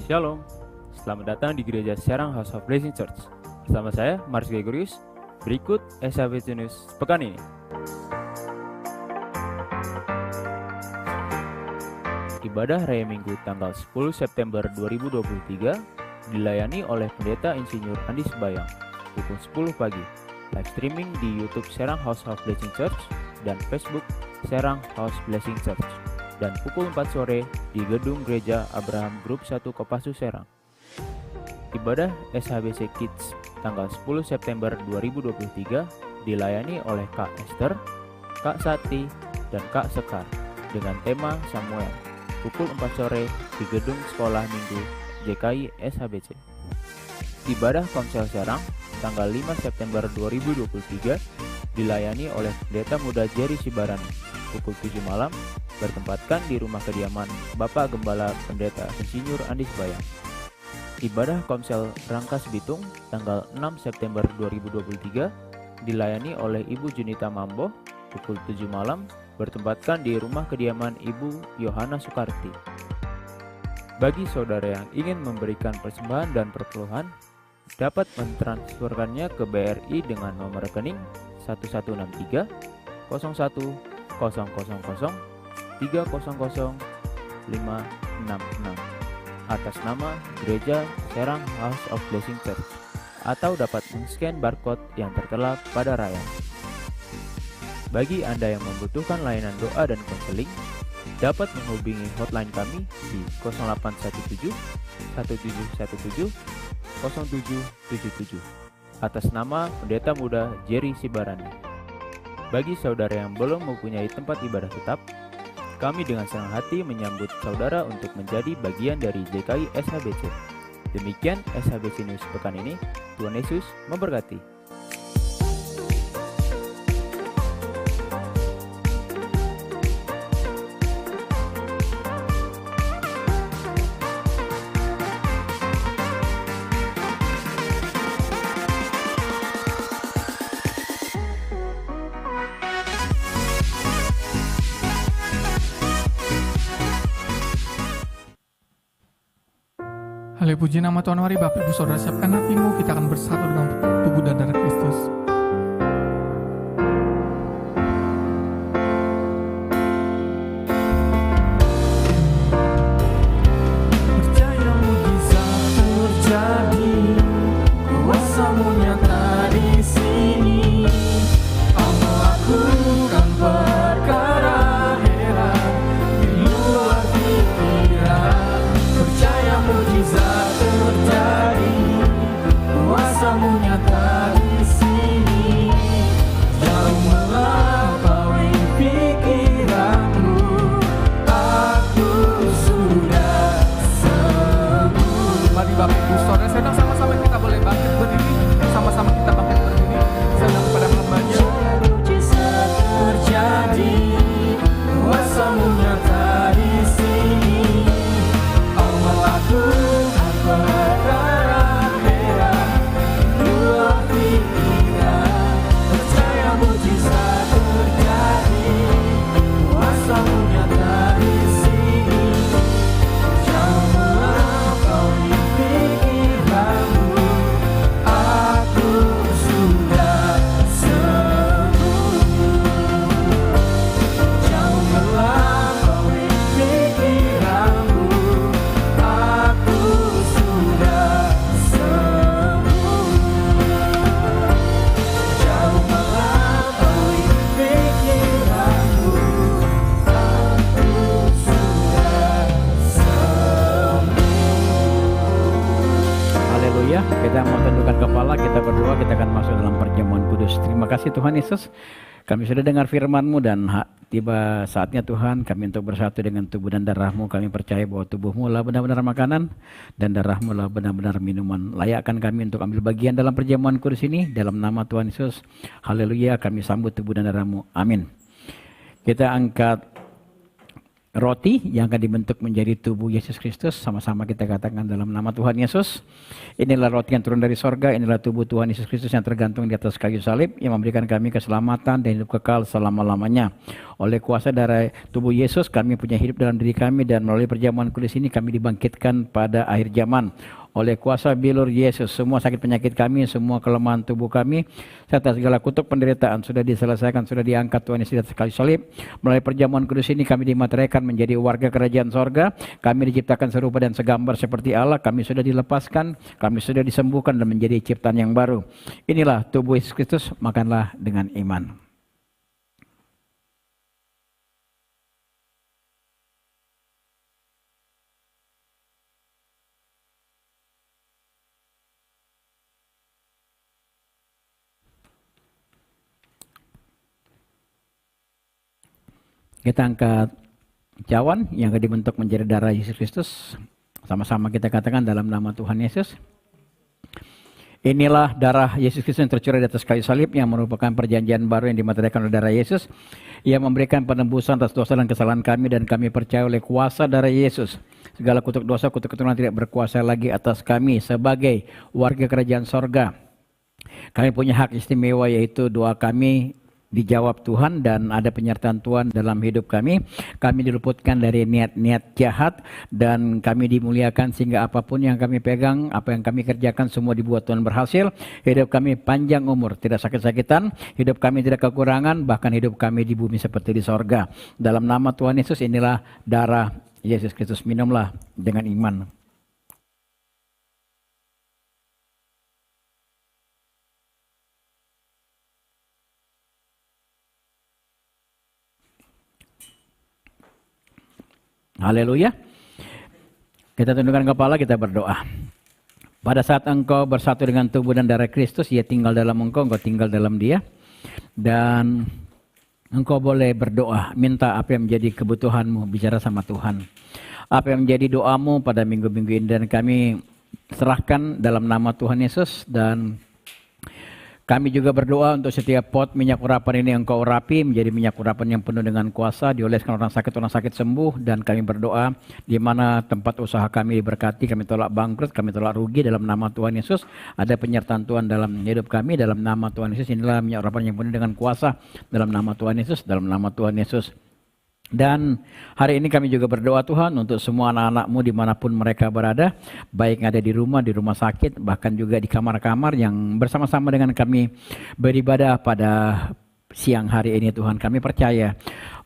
Shalom, selamat datang di Gereja Serang House of Blessing Church. Bersama saya, Mars Gregorius. Berikut SHBC News pekan ini. Ibadah Raya Minggu tanggal 10 September 2023 dilayani oleh Pendeta Insinyur Andi Sebayang pukul 10 pagi. Live streaming di YouTube Serang House of Blessing Church dan Facebook Serang House Blessing Church. Dan pukul 4 sore di Gedung Gereja Abraham Grup 1 Kopassus Serang. Ibadah SHBC Kids tanggal 10 September 2023 dilayani oleh Kak Esther, Kak Sati, dan Kak Sekar dengan tema Samuel. Pukul 4 sore di Gedung Sekolah Minggu JKI SHBC. Ibadah Komsel Serang tanggal 5 September 2023 dilayani oleh Pendeta Muda Jerry Sibarani pukul 7 malam, bertempatkan di rumah kediaman Bapak Gembala Pendeta Insinyur Andi Sebayang. Ibadah Komsel Rangkas Bitung tanggal 6 September 2023 dilayani oleh Ibu Junita Mambo pukul 7 malam, bertempatkan di rumah kediaman Ibu Yohana Sukarti. Bagi saudara yang ingin memberikan persembahan dan perpuluhan, dapat mentransferkannya ke BRI dengan nomor rekening 1163 01 000 300 566 atas nama Gereja Serang House of Blessing Church, atau dapat men-scan barcode yang tertera pada raya. Bagi Anda yang membutuhkan layanan doa dan konseling, dapat menghubungi hotline kami di 0817 1717 0777 atas nama Pendeta Muda Jerry Sibarani. Bagi saudara yang belum mempunyai tempat ibadah tetap, Kami dengan senang hati menyambut saudara untuk menjadi bagian dari JKI SHBC. Demikian SHBC News pekan ini. Tuhan Yesus memberkati. Haleluya, puji nama Tuhan. Mari Bapak Ibu Saudara siapkan hatimu, kita akan bersatu dengan tubuh dan darah Kristus. Percaya mujizat terjadi, kuasa-Mu nyata di sini. Kau melakukan perkara heran di luar pikiran. Percaya mujizat terjadi, kuasa-Mu nyata di sini. Jauh melampaui pikiranmu, aku sudah sembuh. Mari Bapak Ibu Saudara, sedang sama-sama kita boleh bangkit berdiri, sama-sama kita bangkit berdiri, sedang pada hambanya. Mujizat terjadi, kuasa-Mu nyata di sini. Kau melakukan perkara heran di luar pikiran. Percaya mujizat terjadi, kuasa-Mu nyata di sini. Jauh melampaui pikiranmu, aku sudah sembuh. Jauh melampaui pikiranmu, aku sudah sembuh. Jauh melampaui pikiranmu, aku sudah sembuh. Haleluya, kita mau tundukkan kepala, kita berdoa, kita akan masuk dalam perjamuan kudus. Terima kasih Tuhan Yesus, kami sudah dengar firman-Mu dan tiba saatnya Tuhan kami untuk bersatu dengan tubuh dan darah-Mu. Kami percaya bahwa tubuh-Mu lah benar-benar makanan dan darah-Mu lah benar-benar minuman. Layakkan kami untuk ambil bagian dalam perjamuan kudus ini, dalam nama Tuhan Yesus. Haleluya, kami sambut tubuh dan darah-Mu. Amin. Kita angkat roti yang akan dibentuk menjadi tubuh Yesus Kristus. Sama-sama kita katakan dalam nama Tuhan Yesus. Inilah roti yang turun dari sorga, inilah tubuh Tuhan Yesus Kristus yang tergantung di atas kayu salib, yang memberikan kami keselamatan dan hidup kekal selama-lamanya. Oleh kuasa darah tubuh Yesus, kami punya hidup dalam diri kami, dan melalui perjamuan kudus ini kami dibangkitkan pada akhir zaman. Oleh kuasa bilur Yesus, semua sakit penyakit kami, semua kelemahan tubuh kami, serta segala kutuk penderitaan sudah diselesaikan, sudah diangkat Tuhan Yesus di atas kayu salib. Melalui perjamuan kudus ini kami dimateraikan menjadi warga kerajaan sorga. Kami diciptakan serupa dan segambar seperti Allah. Kami sudah dilepaskan, kami sudah disembuhkan dan menjadi ciptaan yang baru. Inilah tubuh Yesus Kristus, makanlah dengan iman. Kita angkat cawan yang akan dibentuk menjadi darah Yesus Kristus. Sama-sama kita katakan dalam nama Tuhan Yesus. Inilah darah Yesus Kristus yang tercurah di atas kayu salib, yang merupakan perjanjian baru yang dimateraikan oleh darah Yesus. Ia memberikan penembusan atas dosa dan kesalahan kami, dan kami percaya oleh kuasa darah Yesus, segala kutuk dosa, kutuk keturunan tidak berkuasa lagi atas kami sebagai warga kerajaan sorga. Kami punya hak istimewa, yaitu doa kami dijawab Tuhan dan ada penyertaan Tuhan dalam hidup kami. Kami diluputkan dari niat-niat jahat dan kami dimuliakan sehingga apapun yang kami pegang, apa yang kami kerjakan semua dibuat Tuhan berhasil. Hidup kami panjang umur, tidak sakit-sakitan. Hidup kami tidak kekurangan, bahkan hidup kami di bumi seperti di sorga. Dalam nama Tuhan Yesus, inilah darah Yesus Kristus. Minumlah dengan iman. Haleluya. Kita tundukkan kepala, kita berdoa. Pada saat engkau bersatu dengan tubuh dan darah Kristus, ia tinggal dalam engkau, engkau tinggal dalam dia. Dan engkau boleh berdoa, minta apa yang menjadi kebutuhanmu, bicara sama Tuhan. Apa yang menjadi doamu pada minggu-minggu ini, dan kami serahkan dalam nama Tuhan Yesus. Dan kami juga berdoa untuk setiap pot minyak urapan ini engkau urapi menjadi minyak urapan yang penuh dengan kuasa, dioleskan orang sakit sembuh. Dan kami berdoa di mana tempat usaha kami diberkati, kami tolak bangkrut, kami tolak rugi dalam nama Tuhan Yesus. Ada penyertaan Tuhan dalam hidup kami dalam nama Tuhan Yesus. Inilah minyak urapan yang penuh dengan kuasa dalam nama Tuhan Yesus, dalam nama Tuhan Yesus. Dan hari ini kami juga berdoa Tuhan untuk semua anak-anak-Mu dimanapun mereka berada, baik yang ada di rumah sakit, bahkan juga di kamar-kamar yang bersama-sama dengan kami beribadah pada siang hari ini Tuhan. Kami percaya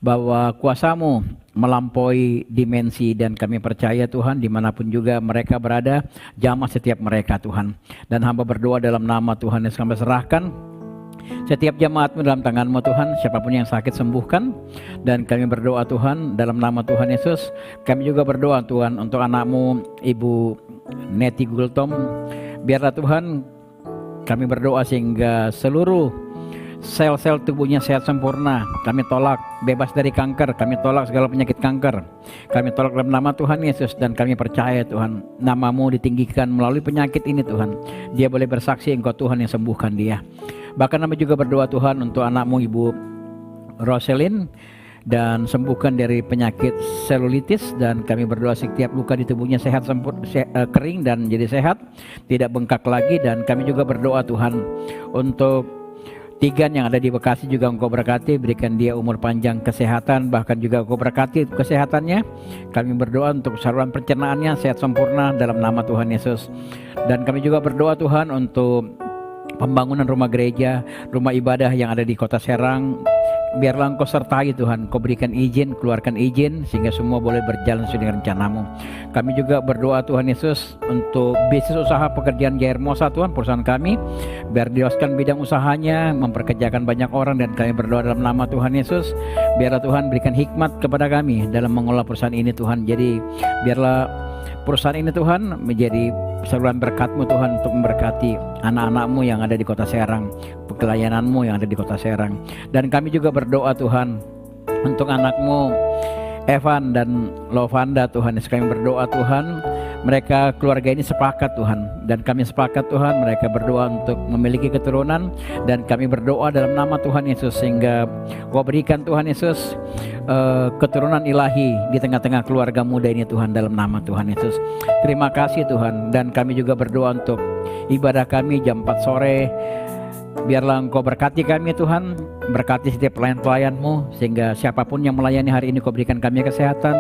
bahwa kuasa-Mu melampaui dimensi, dan kami percaya Tuhan dimanapun juga mereka berada, jamah setiap mereka Tuhan. Dan hamba berdoa dalam nama Tuhan Yesus, kami serahkan setiap jemaat-Mu dalam tangan-Mu Tuhan, siapapun yang sakit sembuhkan. Dan kami berdoa Tuhan dalam nama Tuhan Yesus. Kami juga berdoa Tuhan untuk anak-Mu Ibu Neti Gultom. Biarlah Tuhan kami berdoa sehingga seluruh sel-sel tubuhnya sehat sempurna. Kami tolak bebas dari kanker, kami tolak segala penyakit kanker. Kami tolak dalam nama Tuhan Yesus, dan kami percaya Tuhan nama-Mu ditinggikan melalui penyakit ini Tuhan. Dia boleh bersaksi Engkau Tuhan yang sembuhkan dia. Bahkan kami juga berdoa Tuhan untuk anak-Mu Ibu Roselyn, dan sembuhkan dari penyakit selulitis. Dan kami berdoa setiap luka di tubuhnya sehat kering dan jadi sehat, tidak bengkak lagi. Dan kami juga berdoa Tuhan untuk Tigan yang ada di Bekasi juga Engkau berkati, berikan dia umur panjang, kesehatan, bahkan juga Engkau berkati kesehatannya. Kami berdoa untuk saluran pencernaannya sehat sempurna dalam nama Tuhan Yesus. Dan kami juga berdoa Tuhan untuk pembangunan rumah gereja, rumah ibadah yang ada di Kota Serang. Biarlah Engkau sertai Tuhan, Engkau berikan izin, keluarkan izin sehingga semua boleh berjalan sesuai dengan rencana-Mu. Kami juga berdoa Tuhan Yesus untuk bisnis usaha pekerjaan Jairmosa Tuhan, perusahaan kami, biar diluaskan bidang usahanya, memperkerjakan banyak orang. Dan kami berdoa dalam nama Tuhan Yesus, biarlah Tuhan berikan hikmat kepada kami dalam mengelola perusahaan ini Tuhan. Jadi biarlah perusahaan ini Tuhan menjadi saluran berkat-Mu Tuhan, untuk memberkati anak-anak-Mu yang ada di Kota Serang, pelayanan-Mu yang ada di Kota Serang. Dan kami juga berdoa Tuhan untuk anak-Mu Evan dan Lovanda Tuhan. Kami berdoa Tuhan, mereka keluarga ini sepakat Tuhan, dan kami sepakat Tuhan mereka berdoa untuk memiliki keturunan. Dan kami berdoa dalam nama Tuhan Yesus sehingga Kau berikan Tuhan Yesus keturunan ilahi di tengah-tengah keluarga muda ini Tuhan, dalam nama Tuhan Yesus. Terima kasih Tuhan. Dan kami juga berdoa untuk ibadah kami jam 4 sore. Biarlah Engkau berkati kami Tuhan, berkati setiap pelayan-pelayan-Mu, sehingga siapapun yang melayani hari ini Kau berikan kami kesehatan,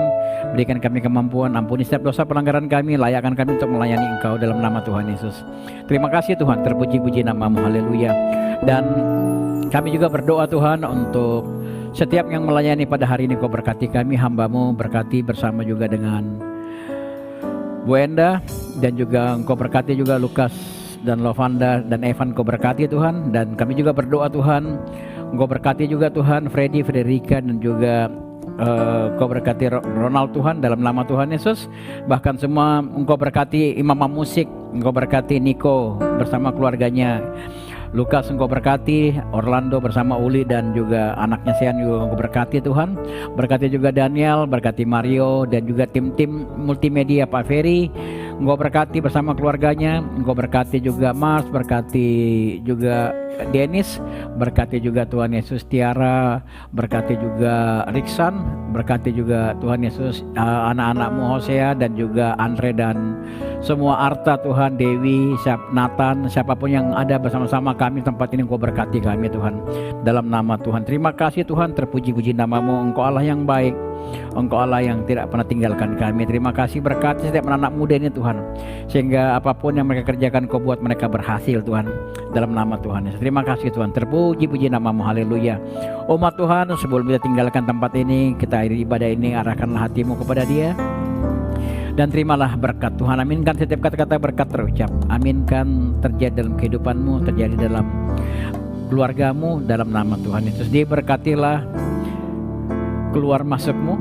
berikan kami kemampuan, ampuni setiap dosa pelanggaran kami, layakkan kami untuk melayani Engkau dalam nama Tuhan Yesus. Terima kasih Tuhan, terpuji-puji nama-Mu, haleluya. Dan kami juga berdoa Tuhan untuk setiap yang melayani pada hari ini. Kau berkati kami, hamba-Mu, berkati bersama juga dengan Bu Enda, dan juga Engkau berkati juga Lukas dan Lovanda dan Evan, Kau berkati Tuhan. Dan kami juga berdoa Tuhan, Engkau berkati juga Tuhan Freddy, Frederika, dan juga Kau berkati Ronald Tuhan dalam nama Tuhan Yesus. Bahkan semua Engkau berkati imam musik, Engkau berkati Niko bersama keluarganya. Lukas Engkau berkati, Orlando bersama Uli dan juga anaknya Sean juga Engkau berkati Tuhan. Berkati juga Daniel, berkati Mario dan juga tim-tim multimedia Pak Ferry. Engkau berkati bersama keluarganya. Engkau berkati juga Mas, berkati juga Dennis, berkati juga Tuhan Yesus Tiara, berkati juga Riksan, berkati juga Tuhan Yesus anak-anak-Mu Hosea dan juga Andre dan semua Arta Tuhan, Dewi, Nathan, siapapun yang ada bersama-sama kami tempat ini. Engkau berkati kami Tuhan dalam nama Tuhan. Terima kasih Tuhan, terpuji-puji nama-Mu. Engkau Allah yang baik, Engkau Allah yang tidak pernah tinggalkan kami. Terima kasih, berkati setiap anak muda ini Tuhan, sehingga apapun yang mereka kerjakan Kau buat mereka berhasil Tuhan, dalam nama Tuhan Yesus. Terima kasih Tuhan, terpuji-puji nama-Mu, haleluya. Umat Tuhan, sebelum kita tinggalkan tempat ini, kita akhiri ibadah ini, arahkanlah hatimu kepada Dia dan terimalah berkat Tuhan. Aminkan setiap kata-kata berkat terucap, aminkan terjadi dalam kehidupanmu, terjadi dalam keluargamu, dalam nama Tuhan Yesus. Diberkatilah keluar masukmu,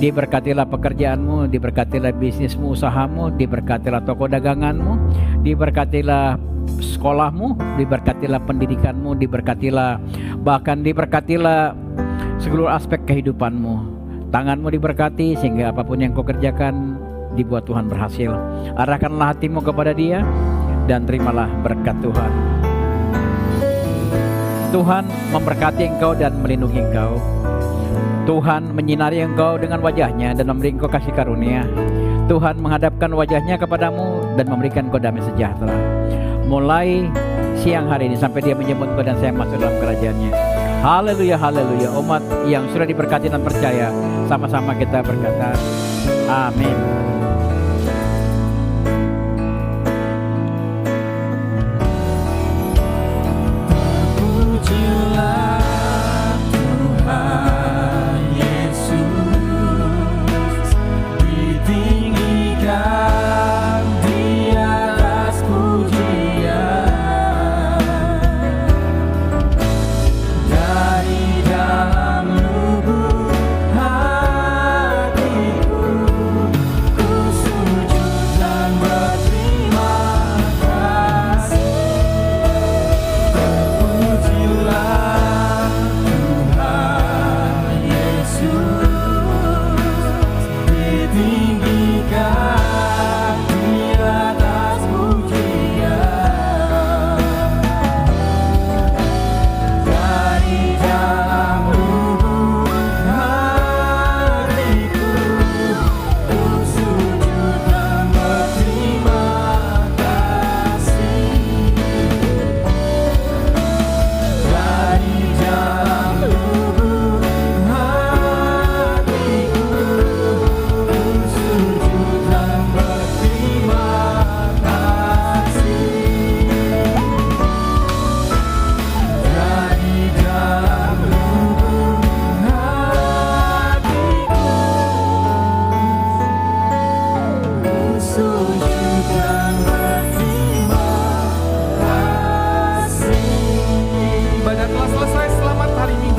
diberkatilah pekerjaanmu, diberkatilah bisnismu, usahamu, diberkatilah toko daganganmu, diberkatilah sekolahmu, diberkatilah pendidikanmu, diberkatilah, bahkan diberkatilah seluruh aspek kehidupanmu. Tanganmu diberkati sehingga apapun yang kau kerjakan dibuat Tuhan berhasil. Arahkanlah hatimu kepada Dia dan terimalah berkat Tuhan. Tuhan memberkati engkau dan melindungi engkau. Tuhan menyinari engkau dengan wajah-Nya dan memberi engkau kasih karunia. Tuhan menghadapkan wajah-Nya kepadamu dan memberikan engkau damai sejahtera. Mulai siang hari ini sampai Dia menjemput engkau dan saya masuk dalam kerajaan-Nya. Haleluya, haleluya. Umat yang sudah diberkati dan percaya, sama-sama kita berkata, amin. Terpujilah